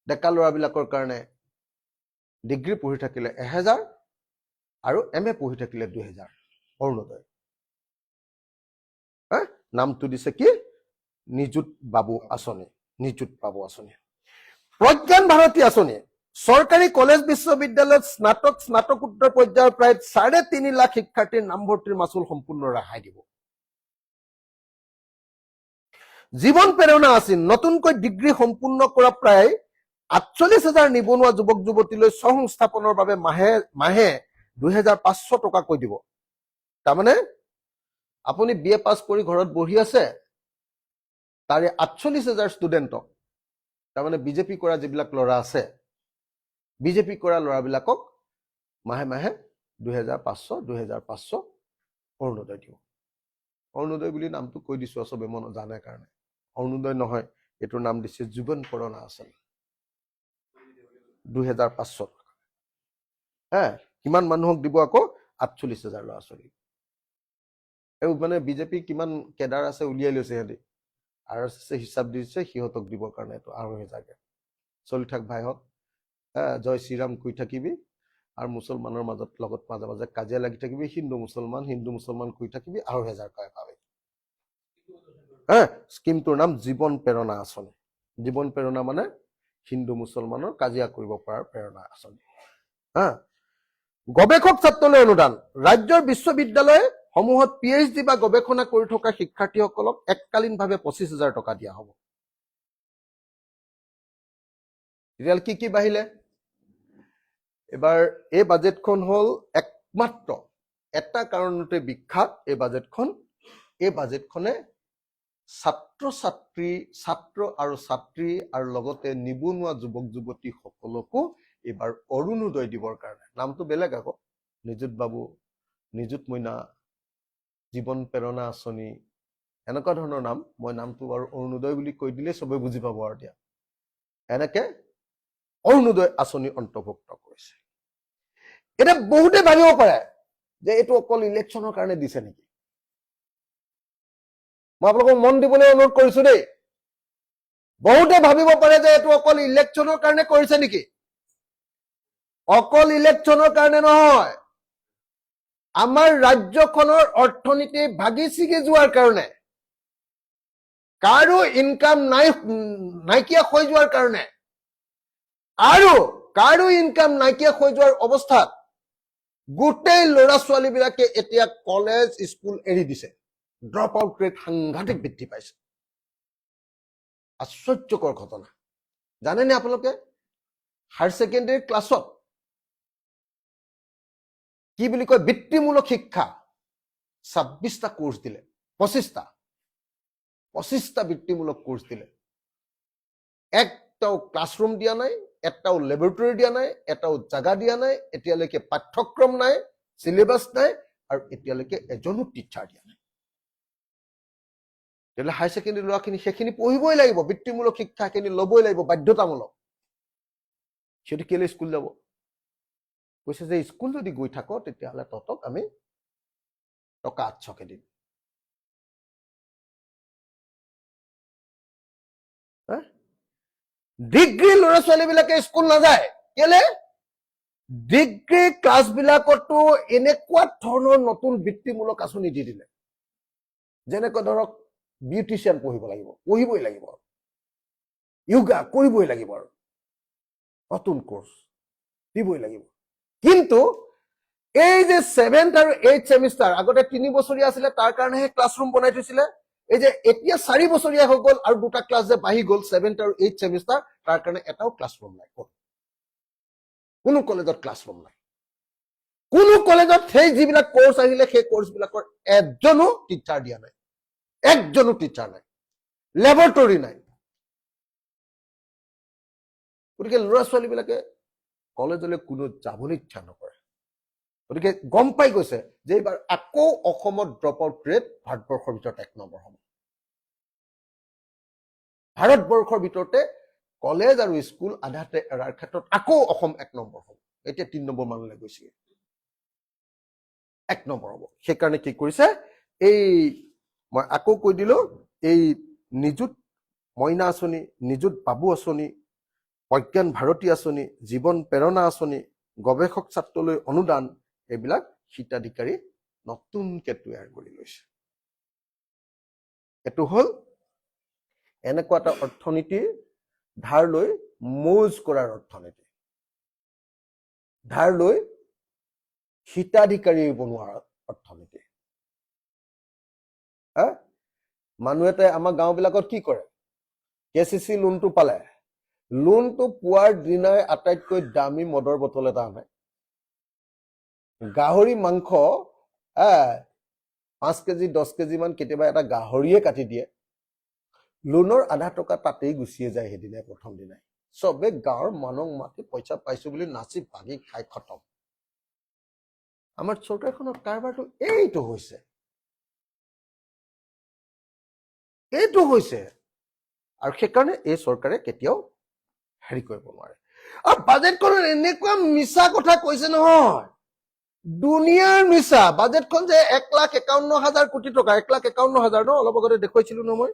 ডেকা ল'ৰাবিলাকৰ কাৰণে ডিগ্ৰী পঢ়ি থাকিলে 1000 আৰু MA পঢ়ি থাকিলে 2000 অৰুণোদয়। নামটো দিছে কি? নিযুত বাবু আঁচনি। নিযুত বাবু আঁচনি। প্ৰজ্ঞান ভাৰতী আঁচনি চৰকাৰী কলেজ বিশ্ববিদ্যালয়ত স্নাতকোত্তৰ পৰ্যায়ৰ প্ৰায় 3.5 লাখ শিক্ষাৰ্থীৰ নামভৰ্তিৰ মাচুল সম্পূৰ্ণ ৰেহাই দিব। জীৱন প্ৰেৰণা আঁচনি নতুনকৈ ডিগ্ৰী সম্পূৰ্ণ কৰা প্ৰায় 48,000 নিবনুৱা যুৱক যুৱতীলৈ স্বসংস্থাপনৰ বাবে মাহে 2500 টকাকৈ দিব। তাৰমানে আপুনি BA পাছ কৰি ঘৰত বহি আছে, তাৰে 48,000 ষ্টুডেণ্টক, তাৰমানে বিজেপি কৰা যিবিলাক ল'ৰা আছে, বিজেপি কৰা ল'ৰাবিলাকক মাহে মাহে 2500 অৰুণোদয় দিব। অৰুণোদয় বুলি নামটো কৈ দিছো চবে মন জানে কাৰণে। অৰুণোদয় নহয়, এইটোৰ নাম দিছে জীৱন প্ৰেৰণা আঁচনি। 2500 টকা। কিমান মানুহক দিব আকৌ? 48,000 ল'ৰা ছোৱালী। এই মানে বিজেপি কিমান কেডাৰ আছে উলিয়াই লৈছে সিহঁতি। RSS হিচাপ দিছে সিহঁতক দিবৰ কাৰণে। এইটো 2,000 চলি থাক ভাইহঁত। জয় শ্ৰীৰাম কৈ থাকিবি আৰু মুছলমানৰ লগত মাজে মাজে কাজিয়া লাগি থাকিবি। হিন্দু মুছলমান কৈ থাকিবি, 2,000 টকা পাবি। স্কিমটোৰ নাম জীৱন প্ৰেৰণা আঁচনি। জীৱন প্ৰেৰণা মানে হিন্দু মুছলমানৰ কাজিয়া কৰিব পৰাৰ প্ৰেৰণা আঁচনি। গৱেষক ছাত্ৰলৈ অনুদান ৰাজ্যৰ বিশ্ববিদ্যালয় সমূহত PhD বা গৱেষণা কৰি থকা শিক্ষাৰ্থীসকলক এককালীনভাৱে 25,000 টকা দিয়া হ'ব। তেতিয়াহ'লে কি কি বাঢ়িলে? এবাৰ এই বাজেটখন হ'ল একমাত্ৰ এটা কাৰণতে বিখ্যাত। এই বাজেটখনে ছাত্ৰ আৰু ছাত্ৰী আৰু লগতে নিবনুৱা যুৱক যুৱতী সকলকো এইবাৰ অৰুণোদয় দিবৰ কাৰণে। নামটো বেলেগ আকৌ, নিযুত বাবু, নিযুত মইনা, জীৱন প্ৰেৰণা আঁচনি, এনেকুৱা ধৰণৰ নাম। মই নামটো বাৰু অৰুণোদয় বুলি কৈ দিলে চবে বুজি পাব আৰু এতিয়া। এনেকে অৰুণোদয় আঁচনি অন্তৰ্ভুক্ত কৰিছে। এতিয়া বহুতে ভাবিব পাৰে যে এইটো অকল ইলেকশ্যনৰ কাৰণে দিছে নেকি। মই আপোনালোকক মন দিবলৈ অনুৰোধ কৰিছো দেই। বহুতে ভাবিব পাৰে যে এইটো অকল ইলেকশ্যনৰ কাৰণে কৰিছে নেকি। অকল ইলেকশ্যনৰ কাৰণে নহয়, আমাৰ ৰাজ্যখনৰ অৰ্থনীতি ভাগি ছিগি যোৱাৰ কাৰণে, কাৰো ইনকাম নাইকিয়া হৈ যোৱাৰ কাৰণে, আৰু কাৰো ইনকাম নাইকিয়া হৈ যোৱাৰ অৱস্থাত গোটেই ল'ৰা ছোৱালীবিলাকে এতিয়া কলেজ স্কুল এৰি দিছে। ড্ৰপ আউট ৰেট সাংঘাতিক বৃদ্ধি পাইছে। আশ্চৰ্যকৰ ঘটনা। জানেনে আপোনালোকে হায়াৰ ছেকেণ্ডেৰী ক্লাছত কি বুলি কয় বৃত্তিমূলক শিক্ষা 26টা কোৰ্চ দিলে। 25টা বৃত্তিমূলক কোৰ্চ দিলে। একটাও ক্লাছৰুম দিয়া নাই, এটাও লেবৰেটৰী দিয়া নাই, এটাও জাগা দিয়া নাই, এতিয়ালৈকে পাঠ্যক্ৰম নাই, চিলেবাছ নাই, আৰু এতিয়ালৈকে এজনো টিচাৰ দিয়া নাই। তেতিয়াহ'লে হায়াৰ ছেকেণ্ডেৰী ল'ৰাখিনি সেইখিনি পঢ়িবই লাগিব, বৃত্তিমূলক শিক্ষাখিনি ল'বই লাগিব, বাধ্যতামূলক। সিহঁতি কেলে স্কুল যাব? কৈছে যে স্কুল যদি গৈ থাক তেতিয়াহ'লে তহঁতক আমি টকা 800কে দিম। ডিগ্ৰী ল'ৰা ছোৱালীবিলাকে স্কুল নাযায় কেলে? ডিগ্ৰী ক্লাছবিলাকতো এনেকুৱা ধৰণৰ নতুন বৃত্তিমূলক আঁচনি দি দিলে, যেনেকৈ ধৰক বিউটিচিয়ান পঢ়িবই লাগিব, য়োগা কৰিবই লাগিব, আৰু নতুন কোৰ্চ দিবই লাগিব। কিন্তু এই যে 7th আৰু 8th ছেমিষ্টাৰ, আগতে 3 বছৰীয়া আছিলে, তাৰ কাৰণেহে ক্লাছৰুম বনাই থৈছিলে। এই যে এতিয়া 4 বছৰীয়া হৈ গ'ল আৰু 2টা ক্লাছ যে বাঢ়ি গ'ল 7th আৰু 8th ছেমিষ্টাৰ, তাৰ কাৰণে এটাও ক্লাছৰুম নাই। কোনো কলেজত ক্লাছৰুম নাই। কোনো কলেজত সেই যিবিলাক কোৰ্চ আহিলে সেই কোৰ্চবিলাকৰ এজনো টিচাৰ দিয়া নাই, একজনো টিচাৰ নাই, লেবৰেটৰী নাই। গতিকে ল'ৰা ছোৱালীবিলাকে কলেজলৈ কোনো যাবলৈ ইচ্ছা নকৰে। গতিকে গম পাই গৈছে যে এইবাৰ আকৌ অসমত ড্ৰপ আউট ৰেট ভাৰতবৰ্ষৰ ভিতৰত 1 নম্বৰ হ'ব। ভাৰতবৰ্ষৰ ভিতৰতে কলেজ আৰু স্কুল আধাতে এৰাৰ ক্ষেত্ৰত আকৌ অসম 1 নম্বৰ হ'ব। এতিয়া 3 নম্বৰ মানলৈ গৈছে, 1 নম্বৰ হ'ব। সেইকাৰণে কি কৰিছে, এই মই আকৌ কৈ দিলো, এই নিযুত মইনা আঁচনি, নিযুত বাবু আঁচনি, প্ৰজ্ঞান ভাৰতী আঁচনি, জীৱন প্ৰেৰণা আঁচনি, গৱেষক ছাত্ৰলৈ অনুদান, এইবিলাক হিতাধিকাৰী নতুনকে তৈয়াৰ কৰি লৈছে। এইটো হ'ল এনেকুৱা এটা অৰ্থনীতি, ধাৰ লৈ মৌজ কৰাৰ অৰ্থনীতি, ধাৰ লৈ হিতাধিকাৰী বনোৱাৰ অৰ্থনীতি। মানুহ এটাই আমাৰ গাঁওবিলাকত কি কৰে, KCC লোনটো পালে, লোনটো পোৱাৰ দিনাই আটাইতকৈ দামী মদৰ বটল এটা আনে, গাহৰি মাংস 5 কেজি 10 কেজি মান কেতিয়াবা এটা গাহৰিয়ে কাটি দিয়ে, লোনৰ আধা টকা তাতেই গুচিয়ে যায়। সেইদিনাই প্ৰথম দিনাই চবে গাঁৱৰ মানুহ মাতি পইচা পাইছো বুলি নাচি ভাগি খাই খতম। আমাৰ চৰকাৰখনৰ কাৰবাৰটো এইটো হৈছে, আৰু সেইকাৰণে এই চৰকাৰে কেতিয়াও হেৰি কৰিব নোৱাৰে। আৰু বাজেটখনত এনেকুৱা মিছা কথা কৈছে নহয়, দুনিয়াৰ মিছা। বাজেটখন যে 1,51,000 কোটি টকা, 1,51,000 ন, অলপ আগতে দেখুৱাইছিলো ন মই,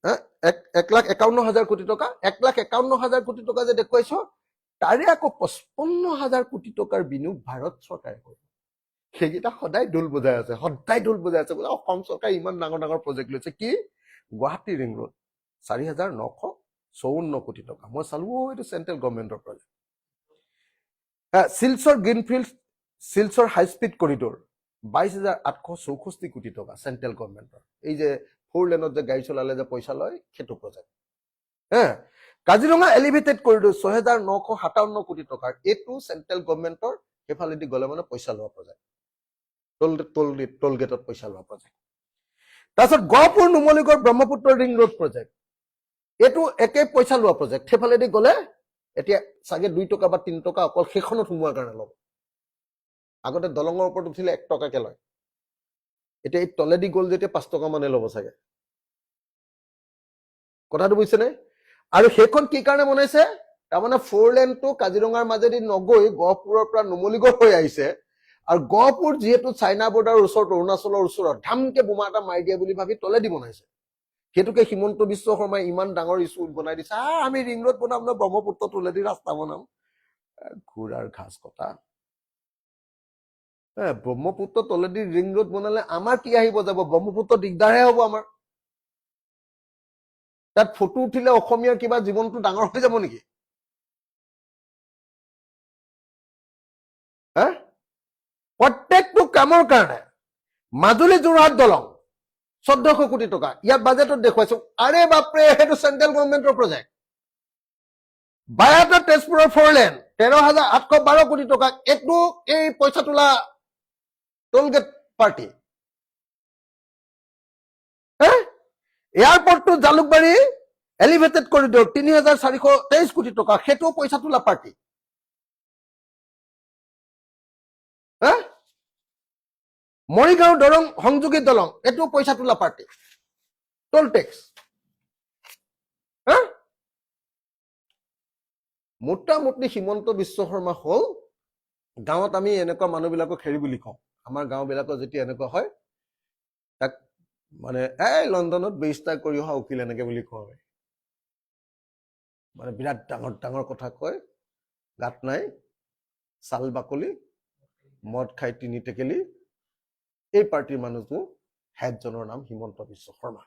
1,51,000 কোটি টকা, 1,51,000 কোটি টকা যে দেখুৱাইছ, তাৰে আকৌ 55,000 কোটি টকাৰ বিনিয়োগ ভাৰত চৰকাৰে কৰে। সেইকেইটা সদায় ঢোল বজাই আছে, বোলে অসম চৰকাৰে ইমান ডাঙৰ ডাঙৰ প্ৰজেক্ট লৈছে। কি গুৱাহাটী ৰিং ৰোড 4,954 কোটি টকা, মই চালো এইটো চেন্ট্ৰেল গভৰ্ণমেণ্টৰ project. Silchar greenfield, Silchar high speed corridor 22,864 কোটি টকা, চেন্ট্ৰেল গভৰ্ণমেণ্টৰ। এই যে 4 লেনত যে গাড়ী চলালে যে পইচা লয়, সেইটো প্ৰজেক্ট। কাজিৰঙা এলিভেটেড কৰিডৰ 6,957 কোটি টকাৰ, এইটো চেন্ট্ৰেল গভৰ্ণমেণ্টৰ। সেইফালেদি গলে মানে পইচা লোৱা প্ৰজেক্ট, টোল গেটত পইচা লোৱা প্ৰজেক্ট। তাৰপিছত Gohpur Numaligarh Brahmaputra ring road project, এইটো একে পইচা লোৱা প্ৰজেক্ট। সেইফালেদি গলে এতিয়া চাগে 2 টকা বা 3 টকা অকল সেইখনত সোমোৱাৰ কাৰণে ল'ব। আগতে দলঙৰ ওপৰত উঠিলে 1 টকাকে লয়, এতিয়া এই তলেদি গ'ল যেতিয়া 5 টকা মানে ল'ব চাগে। কথাটো বুজিছেনে? আৰু সেইখন কি কাৰণে বনাইছে, তাৰমানে 4 লেনটো কাজিৰঙাৰ মাজেদি নগৈ গহপুৰৰ পৰা নুমলীগড় হৈ আহিছে, আৰু গহপুৰ যিহেতু চাইনা বৰ্ডাৰৰ ওচৰত, অৰুণাচলৰ ওচৰত, ধামকে বোমা এটা মাৰি দিয়ে বুলি ভাবি তলেদি বনাইছে। সেইটোকে হিমন্ত বিশ্ব শৰ্মাই ইমান ডাঙৰ ইছ্যু বনাই দিছে, আমি ৰিং ৰোড বনাম ন, ব্ৰহ্মপুত্ৰ তলেদি ৰাস্তা বনাম। ঘোঁৰাৰ ঘাস কটা। ব্ৰহ্মপুত্ৰ তলেদি ৰিং ৰোড বনালে আমাৰ কি আহিব যাব, ব্ৰহ্মপুত্ৰ দিগদাৰহে হ'ব আমাৰ। তাত ফটো উঠিলে অসমীয়াৰ কিবা জীৱনটো ডাঙৰ হৈ যাব নেকি? প্ৰত্যেকটো কামৰ কাৰণে মাজুলী যোৰহাট দলং 1400 কোটি টকা, ইয়াত বাজেটত দেখুৱাইছো। আৰে বাপৰে, সেইটো চেন্ট্ৰেল গভৰ্ণমেণ্টৰ প্ৰজেক্ট। বায়াতৰ তেজপুৰৰ 4 লেন 13,812 কোটি টকা, এইটো এই পইচা তোলা টোলগেট পাৰ্টি। এয়াৰপৰ্টটো জালুকবাৰী এলিভেটেড কৰিডৰ 3,423 কোটি টকা, সেইটো পইচা তোলা পাৰ্টি। মৰিগাঁও দৰং সংযোগী দলং, এইটো পইচা তোলা পাৰ্টি। Toll tax. মোটামুটি হিমন্ত বিশ্ব শৰ্মা হল, গাঁৱত আমি এনেকুৱা মানুহবিলাকক হেৰি বুলি কওঁ। আমাৰ গাঁওবিলাকৰ যেতিয়া এনেকুৱা হয়, তাক মানে লণ্ডনত বেৰিষ্টাৰ কৰি অহা উকিল, এনেকে বুলি কওঁ আমি। মানে বিৰাট ডাঙৰ ডাঙৰ কথা কয়, গাত নাই ছাল বাকলি, মদ খাই 3 টেকেলি। এই পাৰ্টিৰ মানুহটো হেডজনৰ নাম হিমন্ত বিশ্ব শৰ্মা।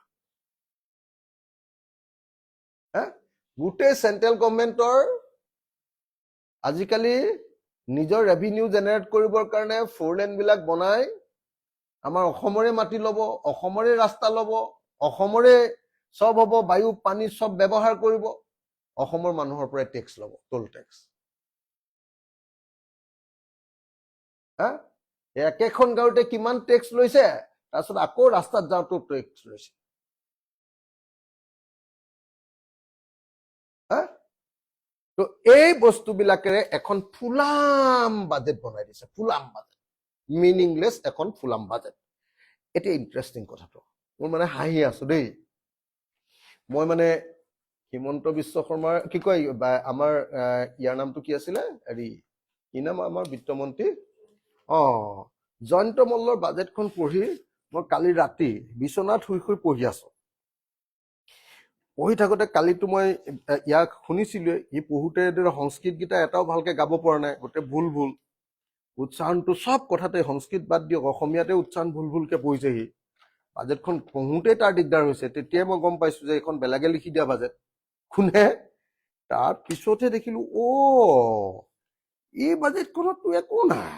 গোটেই চেন্ট্ৰেল গভৰ্ণমেণ্টৰ আজিকালি নিজৰ ৰেভিনিউ জেনেৰেট কৰিবৰ কাৰণে 4 লেন বিলাক বনাই আমাৰ অসমৰে মাটি ল'ব, অসমৰে ৰাস্তা ল'ব, অসমৰে সব হ'ব, বায়ু পানী সব ব্যৱহাৰ কৰিব, অসমৰ মানুহৰ পৰাই টেক্স ল'ব, টোল টেক্স। একেখন গাঁৱতে কিমান টেক্স লৈছে, তাৰপিছত আকৌ ৰাস্তাত যাওঁতো টেক্স লৈছে। তো এই বস্তুবিলাকেৰে এখন ফুলাম বাজেট বনাই দিছে, ফুলাম বাজেট, মিনিংলেছ এখন ফুলাম বাজেট। এতিয়া ইণ্টাৰেষ্টিং কথাটো, মোৰ মানে হাঁহি আছো দেই। মই মানে হিমন্ত বিশ্ব শৰ্মাৰ কি কয় আমাৰ ইয়াৰ নামটো কি আছিলে, হেৰি কি নাম আমাৰ বিত্তমন্ত্ৰী, জয়ন্ত মল্লৰ বাজেটখন পঢ়ি মই কালি ৰাতি বিচনাত শুই শুই পঢ়ি আছো। পঢ়ি থাকোঁতে কালিতো মই ইয়াক শুনিছিলোৱে, ই পঢ়োতে সংস্কৃত গীতা এটাও ভালকে গাব পৰা নাই, গোটেই ভুল ভুল উচ্চাৰণটো, চব কথাতে সংস্কৃত বাদ দিয়ক অসমীয়াতে উচ্চাৰণ ভুল ভুলকে পঢ়িছে সি। বাজেটখন পঢ়োতেই তাৰ দিগদাৰ হৈছে। তেতিয়াই মই গম পাইছো যে এইখন বেলেগে লিখি দিয়া বাজেট। কোনে? তাৰ পিছতহে দেখিলো এই বাজেটখনতো একো নাই।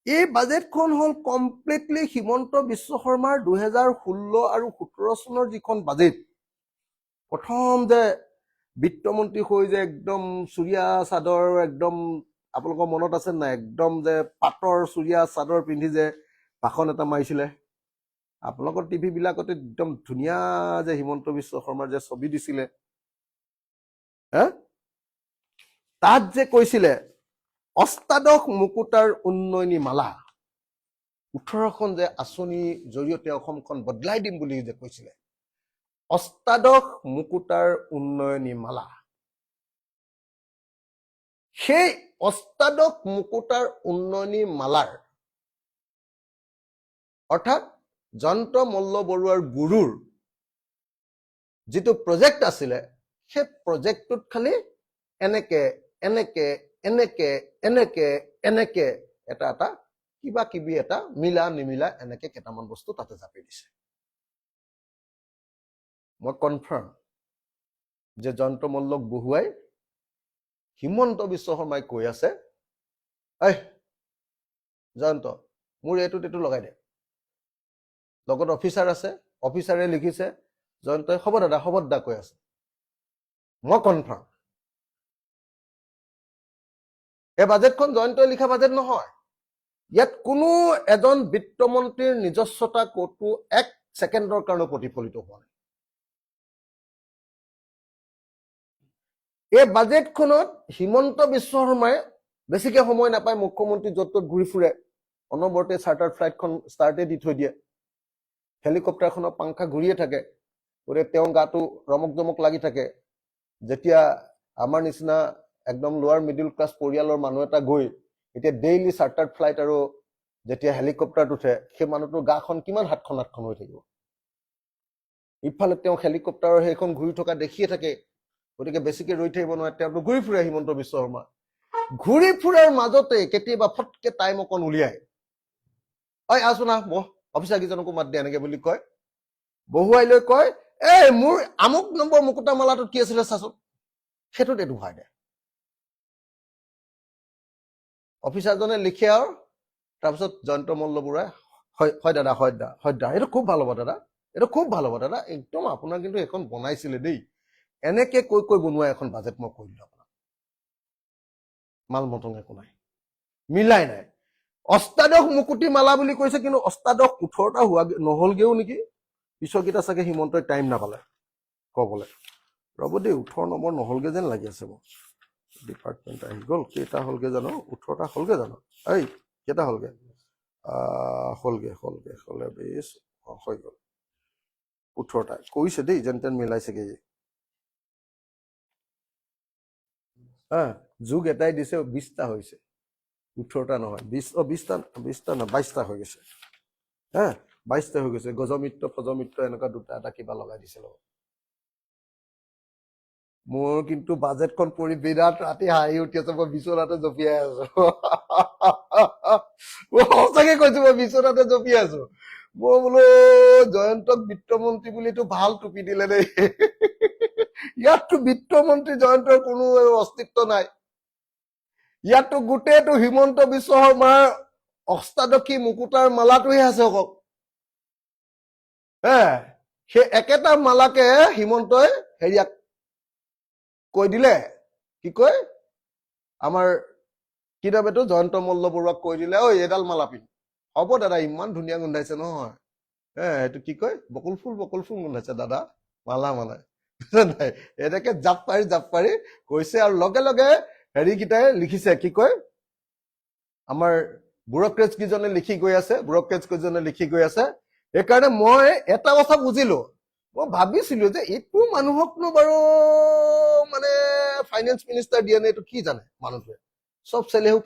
এই বাজেটখন হ'ল কমপ্লিটলি হিমন্ত বিশ্ব শৰ্মাৰ 2016 আৰু 17 চনৰ যিখন বাজেট, প্ৰথম যে বিত্তমন্ত্ৰী হৈ যে একদম চুৰিয়া চাদৰ, একদম আপোনালোকৰ মনত আছে নাই, একদম যে পাটৰ চুৰিয়া চাদৰ পিন্ধি যে ভাষণ এটা মাৰিছিলে, আপোনালোকৰ টিভি বিলাকতে একদম ধুনীয়া যে হিমন্ত বিশ্ব শৰ্মাৰ যে ছবি দিছিলে, তাত যে কৈছিলে অষ্টাদশ মুকুতাৰ উন্নয়নী মালা, 18খন যে আঁচনিৰ জৰিয়তে অসমখন বদলাই দিম বুলি যে কৈছিলে, অষ্টাদশ মুকুতাৰ উন্নয়নী মালা, সেই অষ্টাদশ মুকুতাৰ উন্নয়নী মালাৰ অৰ্থাৎ জয়ন্ত মল্ল বৰুৱাৰ গুৰুৰ যিটো প্ৰজেক্ট আছিলে, সেই প্ৰজেক্টটোত খালি এনেকে এনেকে এনেকে এনেকে এনেকে এটা এটা কিবা কিবি এটা মিলা নিমিলা এনেকে কেইটামান বস্তু তাতে জাপি দিছে। মই কনফাৰ্ম যে জয়ন্ত মল্লক বহুৱাই হিমন্ত বিশ্ব শৰ্মাই কৈ আছে, জয়ন্ত মোৰ এইটো লগাই দে। লগত অফিচাৰ আছে, অফিচাৰে লিখিছে, জয়ন্তই হ'ব দাদা কৈ আছে। মই কনফাৰ্ম এই বাজেটখন জয়ন্তই লিখা বাজেট নহয়। ইয়াত কোনো এজন বিত্তমন্ত্ৰীৰ নিজস্বতা ক'তো 1 ছেকেণ্ডৰ কাৰণে প্ৰতিফলিত হোৱা নাই। এই বাজেটখনত হিমন্ত বিশ্ব শৰ্মাই বেছিকে সময় নাপায়, মুখ্যমন্ত্ৰী য'ত ত'ত ঘূৰি ফুৰে, অনবৰতে চাৰ্টাৰ ফ্লাইটখন ষ্টাৰ্টে দি থৈ দিয়ে, হেলিকপ্টাৰখনৰ পাংখা ঘূৰিয়ে থাকে, গতিকে তেওঁ গাটো ৰমক জমক লাগি থাকে। যেতিয়া আমাৰ নিচিনা একদম লোৱাৰ মিডিল ক্লাছ পৰিয়ালৰ মানুহ এটা গৈ এতিয়া ডেইলি চাৰ্টাৰ ফ্লাইট আৰু যেতিয়া হেলিকপ্টাৰত উঠে, সেই মানুহটোৰ গাখন কিমান হাতখন হৈ থাকিব। ইফালে তেওঁ হেলিকপ্টাৰৰ সেইখন ঘূৰি থকা দেখিয়ে থাকে, গতিকে বেছিকে ৰৈ থাকিব নোৱাৰে, তেওঁতো ঘূৰি ফুৰে হিমন্ত বিশ্ব শৰ্মা। ঘূৰি ফুৰাৰ মাজতে কেতিয়াবা ফটকে টাইম অকণ উলিয়াই, আছো না মই অফিচাৰ কেইজনকো মাত দিয়ে এনেকে বুলি কয়, বহুৱাই লৈ কয়, মোৰ আমুক নম্বৰ মুকুতা মালাটোত কি আছিলে চাচোন, সেইটোত এইটো ভৰাই দে। অফিচাৰজনে লিখে আৰু তাৰপিছত জয়ন্ত মল্ল বৰুৱাই হয় দাদা, এইটো খুব ভাল হ'ব দাদা, এইটো খুব ভাল হ'ব দাদা, একদম আপোনাৰ কিন্তু এখন বনাইছিলে দেই, এনেকে কৈ বনোৱা এখন বাজেট মই কৈ দিলো আপোনাক। মাল মটং একো নাই, মিলাই নাই। অষ্টাদশ মুকুতি মালা বুলি কৈছে, কিন্তু অষ্টাদশ 18টা হোৱা নহলগেও নেকি, পিছৰকেইটা চাগে হিমন্তই টাইম নাপালে কবলৈ। ৰ'ব দেই, 18 নম্বৰ নহলগে যেন লাগি আছে মোৰ। ডিপাৰ্টমেণ্ট আহি গ'ল, কেইটা হ'লগে জানো, 18টা হ'লগে জানো, কেইটা হ'লগে, হ'লে বেছ হৈ গ'ল 18টা কৈছে দেই, যেন তেন মিলাইছেগে। যুগ এটাই দিছে, 20টা হৈছে, 18টা নহয়, 20টা নহয়, 22টা হৈ গৈছে। 22টা হৈ গৈছে, গজমিত্ৰ ফজমিত্ৰ এনেকুৱা দুটা এটা কিবা লগাই দিছে লগত। মোৰ কিন্তু বাজেটখন পঢ়ি বিৰাট ৰাতি হাঁহি উঠি আছে, মই বিচনাতে জঁপিয়াই আছো। সঁচাকে কৈছো, মই বিচনাতে জঁপিয়াই আছো। মই বোলো জয়ন্তক বিত্তমন্ত্ৰী বুলিতো ভাল টুপি দিলে দেই। ইয়াততো বিত্তমন্ত্ৰী জয়ন্তৰ কোনো অস্তিত্ব নাই। ইয়াততো গোটেইটো হিমন্ত বিশ্ব শৰ্মাৰ অষ্টাদশী মুকুতাৰ মালাটোহে আছে অকল। সেই একেটা মালাকে হিমন্তই হেৰিয়াক কৈ দিলে, কি কয় আমাৰ কি নাম এইটো, জয়ন্ত মল্ল বৰুৱাক কৈ দিলে, এইডাল মালা পিন্ধ। হ'ব দাদা, ইমান ধুনীয়া গোন্ধাইছে নহয়, এইটো কি কয়, বকুল ফুল গোন্ধাইছে দাদা, মালা নাই এনেকে জাপ পাৰি কৈছে আৰু লগে লগে হেৰিকেইটাই লিখিছে কি কয় আমাৰ ব্যুৰক্ৰেটছ কেইজনে লিখি গৈ আছে সেইকাৰণে মই এটা কথা বুজিলো মই ভাবিছিলো যে এইটো মানুহকনো বাৰু মানে ফাইনেন্স মিনিষ্টাৰ দিয়ে নে এইটো কি জানে মানুহটোৱে চব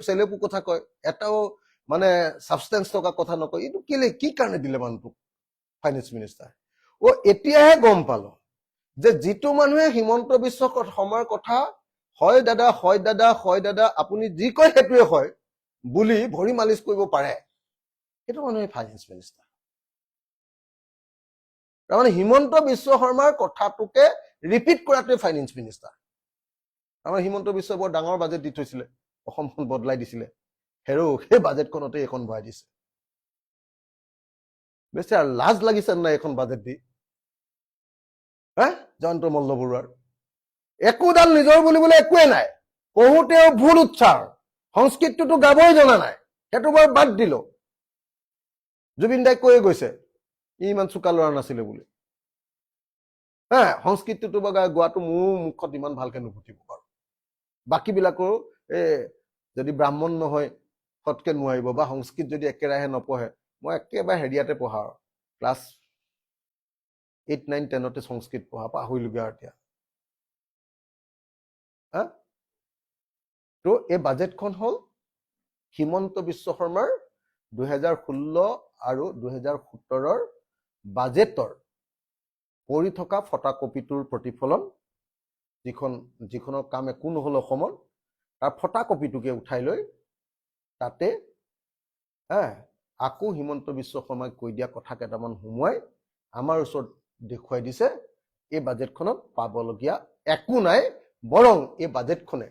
চেলেপু কথা কয় এটাও মানে সাবষ্টেন্স থকা কথা নকয় এইটো কি কাৰণে দিলে মানুহটোক ফাইনেন্স মিনিষ্টাৰ এতিয়াহে গম পালো যে যিটো মানুহে হিমন্ত বিশ্ব শৰ্মাৰ কথা হয় দাদা আপুনি যি কয় সেইটোৱে হয় বুলি ভৰি মালিচ কৰিব পাৰে সেইটো মানুহে ফাইনেন্স মিনিষ্টাৰ তাৰমানে হিমন্ত বিশ্ব শৰ্মাৰ কথাটোকে ৰিপিট কৰাটোৱে ফাইনেন্স মিনিষ্টাৰ আমাৰ হিমন্ত বিশ্ব বৰ ডাঙৰ বাজেট দি থৈছিলে অসমখন বদলাই দিছিলে সেই বাজেটখনতে এখন ভৰাই দিছে বেছি আৰু লাজ লাগিছে নাই এখন বাজেট দি জয়ন্ত মল্ল বৰুৱাৰ একোডাল নিজৰ বুলিবলৈ একোৱে নাই পঢ়োতেও ভুল উচ্চাৰ সংস্কৃতটোতো গাবই জনা নাই সেইটো বাৰু বাদ দিলো জুবিন দাই কৈয়ে গৈছে ইমান চোকা ল'ৰা নাছিলে বুলি সংস্কৃতটোতো বা গোৱাটো মোৰ মুখত ইমান ভালকে নুফুটিব বাৰু বাকী বিলাকৰো যদি ব্ৰাহ্মণ নহয় ফটকে নোৱাৰিব বা সংস্কৃত যদি একেৰাহে নপঢ়ে মই একেবাৰে হেৰিয়াতে পঢ়া ক্লাছ 8, 9, 10 সংস্কৃত পঢ়া পাহৰিলোগে আৰু এতিয়া তো এই বাজেটখন হল হিমন্ত বিশ্ব শৰ্মাৰ 2016 আৰু 2017 বাজেটৰ পৰি থকা ফটাকপিটোৰ প্ৰতিফলন যিখনৰ কাম একো নহল অসমৰ তাৰ ফটাকপিটোকে উঠাই লৈ তাতে আকৌ হিমন্ত বিশ্ব শৰ্মাই কৈ দিয়া কথা কেইটামান সোমোৱাই আমাৰ ওচৰত দেখুৱাই দিছে এই বাজেটখনত পাবলগীয়া একো নাই বৰং এই বাজেটখনে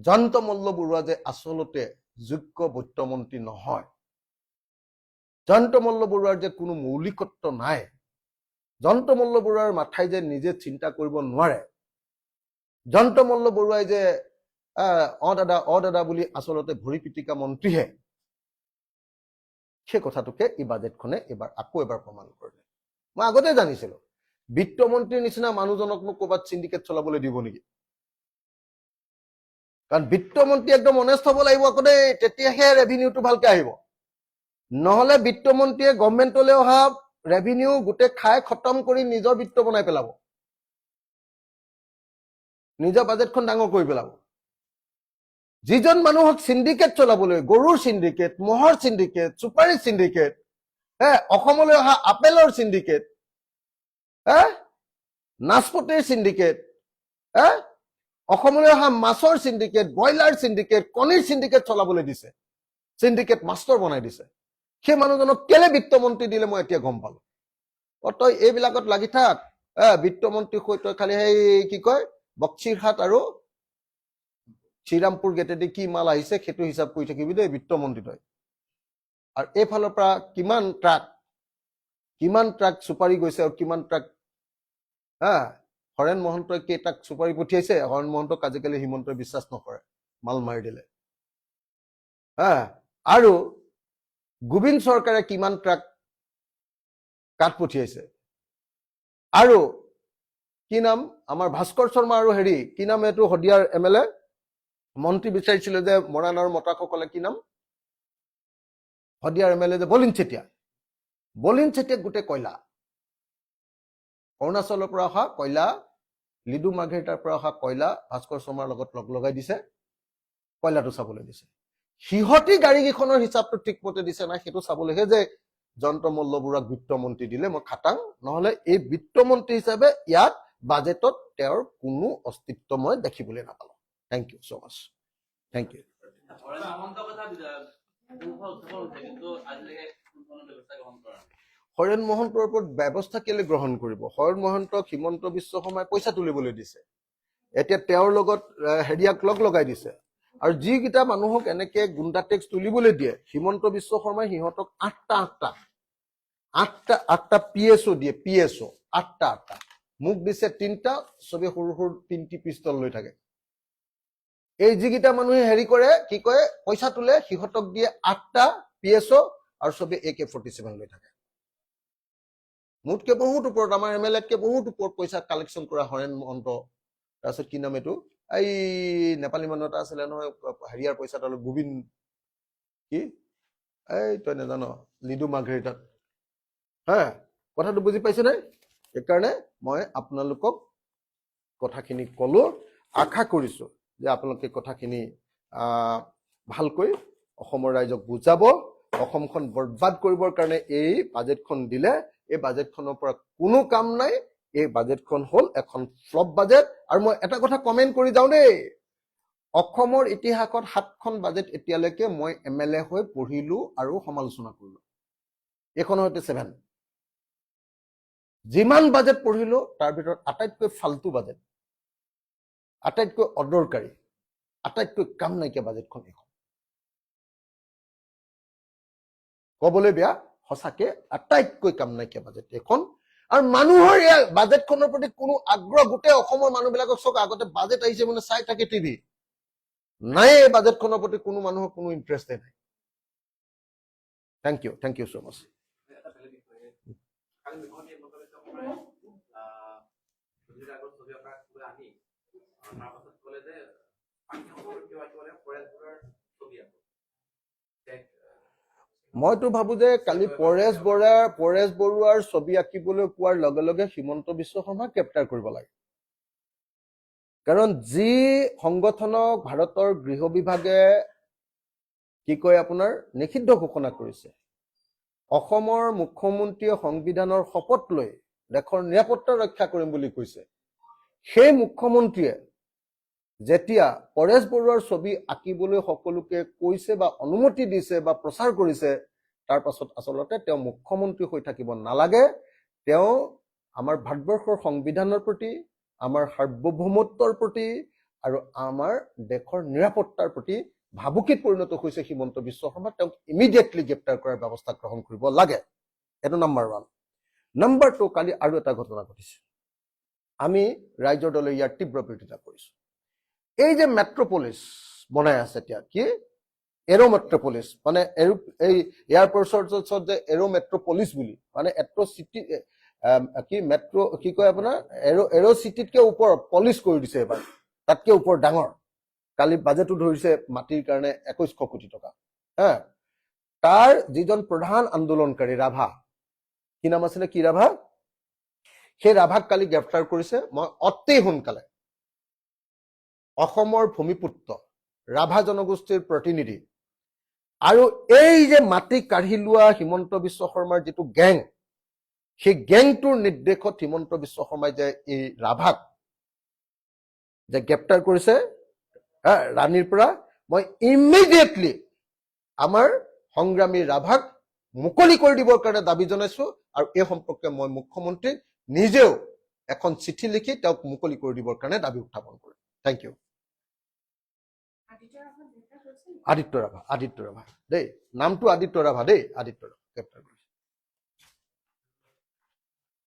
জয়ন্ত মল্ল বৰুৱা যে আচলতে যোগ্য বিত্তমন্ত্ৰী নহয় জয়ন্ত মল্ল বৰুৱাৰ যে কোনো মৌলিকত্ব নাই জয়ন্ত মল্ল বৰুৱাৰ মাথাই যে নিজে চিন্তা কৰিব নোৱাৰে জয়ন্ত মল্ল বৰুৱাই যে দাদা বুলি আচলতে ভৰি পিটিকা মন্ত্ৰীহে সেই কথাটোকে এই বাজেটখনে আকৌ এবাৰ প্ৰমাণ কৰিলে মই আগতে জানিছিলো বিত্তমন্ত্ৰীৰ নিচিনা মানুহজনক মোক ক'ৰবাত চিণ্ডিকেট চলাবলৈ দিব নেকি কাৰণ বিত্তমন্ত্ৰী একদম অনেষ্ট হ'ব লাগিব আকৌ দেই তেতিয়াহে ৰেভিনিউটো ভালকে আহিব নহলে বিত্তমন্ত্ৰীয়ে গভৰ্ণমেণ্টলৈ অহা ৰেভিনিউ গোটেই খাই খতম কৰি নিজৰ বিত্ত বনাই পেলাব নিজৰ বাজেটখন ডাঙৰ কৰি পেলাব যিজন মানুহক চিণ্ডিকেট চলাবলৈ গৰুৰ চিণ্ডিকেট মহৰ চিণ্ডিকেট চুপাৰী চিণ্ডিকেট অসমলৈ অহা আপেলৰ চিণ্ডিকেট নাচপতিৰ চিণ্ডিকেট অসমলৈ অহা মাছৰ চিণ্ডিকেট ব্ৰইলাৰ চিণ্ডিকেট কণীৰ চিণ্ডিকেট চলাবলৈ দিছে চিণ্ডিকেট মাষ্টৰ বনাই দিছে সেই মানুহজনক কেলে বিত্তমন্ত্ৰী দিলে মই এতিয়া গম পালো তই এইবিলাকত লাগি থাক বিত্তমন্ত্ৰী হৈ তই খালি সেই কি কয় বক্সিৰহাট আৰু শ্ৰীৰামপুৰ গেটেদি কি মাল আহিছে সেইটো হিচাপ কৰি থাকিবি দেই বিত্তমন্ত্ৰী তই আৰু এইফালৰ পৰা কিমান ট্ৰাক চুপাৰী গৈছে আৰু কিমান ট্ৰাক হৰেণ মহন্তই কেইটাক চুপাৰী পঠিয়াইছে হৰেণ মহন্তক আজিকালি হিমন্তই বিশ্বাস নকৰে মাল মাৰি দিলে আৰু গোবিন্দ চৰকাৰে কিমান ট্ৰাক কাঠ পঠিয়াইছে আৰু কি নাম আমাৰ ভাস্কৰ শৰ্মা আৰু হেৰি কি নাম এইটো শদিয়াৰ MLA মন্ত্ৰী বিচাৰিছিলে যে মৰাণ আৰু মতাসকলে কি নাম শদিয়াৰ MLA যে বলিন চেতিয়া গোটেই কয়লা অৰুণাচলৰ পৰা অহা কয়লা লিডু মাৰ্ঘেৰিটাৰ পৰা অহা কয়লা ভাস্কৰ শৰ্মাৰ লগত লগাই দিছে কয়লাটো চাবলৈ দিছে সিহঁতি গাড়ীকেইখনৰ হিচাপটো ঠিকমতে দিছে নাই সেইটো চাবলৈহে যে জয়ন্ত মল্ল বৰুৱাক বিত্তমন্ত্ৰী দিলে মই খাটাং নহলে এই বিত্তমন্ত্ৰী হিচাপে ইয়াত বাজেটত তেওঁৰ কোনো অস্তিত্ব মই দেখিবলৈ নাপালো থ্যাংক ইউ সো মাচ থ্যাংক ইউ হৰেণ মহন্তৰ ওপৰত ব্যৱস্থা কেলে গ্ৰহণ কৰিব হৰেণ মহন্তক হিমন্ত বিশ্ব শৰ্মাই পইচা তুলিবলৈ দিছে এতিয়া তেওঁৰ লগত হেৰিয়াক লগাই দিছে আৰু যিকেইটা মানুহক এনেকে গুণ্ডা টেক্স তুলিবলৈ দিয়ে হিমন্ত বিশ্ব শৰ্মাই সিহঁতক আঠটা PSO দিয়ে PSO আঠটা মোক দিছে 3টা চবে সৰু সৰু 3টি পিস্তল লৈ থাকে এই যিকেইটা মানুহে হেৰি কৰে কি কয় পইচা তোলে সিহঁতক দিয়ে 8টা PSO আৰু চবে AK-47 লৈ থাকে মোতকে বহুত ওপৰত আমাৰ MLA-তকে বহুত ওপৰত পইচা কালেকশ্যন কৰা হৰেণ মহন্ত তাৰপিছত কি নাম এইটো এই নেপালী মানুহ এটা আছিলে নহয় হেৰিয়াৰ পইচা এটা গোবিন্দ কি এই তই নাজান লিডু মাৰ্ঘেৰিটাত হা কথাটো বুজি পাইছে নে সেইকাৰণে মই আপোনালোকক কথাখিনি কলো আশা কৰিছো যে আপোনালোকে কথাখিনি ভালকৈ অসমৰ ৰাইজক বুজাব অসমখন বৰবাদ কৰিবৰ কাৰণে এই বাজেটখন দিলে এই বাজেটখনৰ পৰা কোনো কাম নাই এই বাজেটখন হ'ল এখন ফ্লপ বাজেট আৰু মই এটা কথা কমেন্ট কৰি যাওঁ দেই অসমৰ ইতিহাসত 7খন বাজেট এতিয়ালৈকে মই MLA হৈ পঢ়িলো আৰু সমালোচনা কৰিলো এইখন হয়তো 7 যিমান বাজেট পঢ়িলো তাৰ ভিতৰত আটাইতকৈ ফালতু বাজেট আটাইতকৈ অদৰকাৰী আটাইতকৈ কাম নাইকিয়া বাজেটখন এখন কবলৈ বেয়া সঁচাকে আটাইতকৈ কাম নাইকিয়া বাজেট এখন আৰু মানুহৰ এই বাজেটখনৰ প্ৰতি কোনো আগ্ৰহ গোটেই অসমৰ মানুহবিলাকক চক আগতে বাজেট আহিছে মানে চাই থাকে টিভি নাই এই বাজেটখনৰ প্ৰতি কোনো মানুহৰ কোনো ইণ্টাৰেষ্টে নাই থেংক ইউ সো মাচ মইতো ভাবো যে কালি পৰেশ বৰুৱাৰ ছবি আঁকিবলৈ কোৱাৰ লগে লগে হিমন্ত বিশ্ব শৰ্মা গ্ৰেপ্তাৰ কৰিব লাগে কাৰণ যি সংগঠনক ভাৰতৰ গৃহ বিভাগে কি কয় আপোনাৰ নিষিদ্ধ ঘোষণা কৰিছে অসমৰ মুখ্যমন্ত্ৰীয়ে সংবিধানৰ শপত লৈ দেশৰ নিৰাপত্তা ৰক্ষা কৰিম বুলি কৈছে সেই মুখ্যমন্ত্ৰীয়ে যেতিয়া পৰেশ বৰুৱাৰ ছবি আঁকিবলৈ সকলোকে কৈছে বা অনুমতি দিছে বা প্ৰচাৰ কৰিছে তাৰ পাছত আচলতে তেওঁ মুখ্যমন্ত্ৰী হৈ থাকিব নালাগে তেওঁ আমাৰ ভাৰতবৰ্ষৰ সংবিধানৰ প্ৰতি আমাৰ সাৰ্বভৌমত্বৰ প্ৰতি আৰু আমাৰ দেশৰ নিৰাপত্তাৰ প্ৰতি ভাবুকিত পৰিণত হৈছে হিমন্ত বিশ্ব শৰ্মা তেওঁক ইমিডিয়েটলি গ্ৰেপ্তাৰ কৰাৰ ব্যৱস্থা গ্ৰহণ কৰিব লাগে এইটো নাম্বাৰ 1 নাম্বাৰ 2 কালি আৰু এটা ঘটনা ঘটিছে আমি ৰাইজৰ দলে ইয়াৰ তীব্ৰ বিৰোধিতা কৰিছো এই যে মেট্ৰপলিছ বনাই আছে এতিয়া কি এৰো মেট্ৰপলিছ মানে এই এয়াৰপৰ্টছত যে এৰো মেট্ৰপলিছ বুলি মানে এট্ৰ চিটি কি মেট্ৰ কি কয় আপোনাৰ এৰো চিটিতকে ওপৰত পলিছ কৰি দিছে এবাৰ তাতকে ওপৰত ডাঙৰ কালি বাজেটো ধৰিছে মাটিৰ কাৰণে 2100 কোটি টকা হা তাৰ যিজন প্ৰধান আন্দোলনকাৰী ৰাভা কি নাম আছিলে কি ৰাভা সেই ৰাভাক কালি গ্ৰেপ্তাৰ কৰিছে মই অতি সোনকালে অসমৰ ভূমিপুত্ৰ ৰাভা জনগোষ্ঠীৰ প্ৰতিনিধি আৰু এই যে মাটি কাঢ়ি লোৱা হিমন্ত বিশ্ব শৰ্মাৰ যিটো গেং সেই গেংটোৰ নিৰ্দেশত হিমন্ত বিশ্ব শৰ্মাই যে এই ৰাভাক যে গ্ৰেপ্তাৰ কৰিছে ৰাণীৰ পৰা মই ইমিডিয়েটলি আমাৰ সংগ্ৰামী ৰাভাক মুকলি কৰি দিবৰ কাৰণে দাবী জনাইছো আৰু এই সম্পৰ্কে মই মুখ্যমন্ত্ৰীক নিজেও এখন চিঠি লিখি তেওঁক মুকলি কৰি দিবৰ কাৰণে দাবী উত্থাপন কৰিম থেংক ইউ আদিত্য ৰাভা দেই নামটো আদিত্য ৰাভা দেই আদিত্য ৰাভা গ্ৰেপ্তাৰ কৰিছে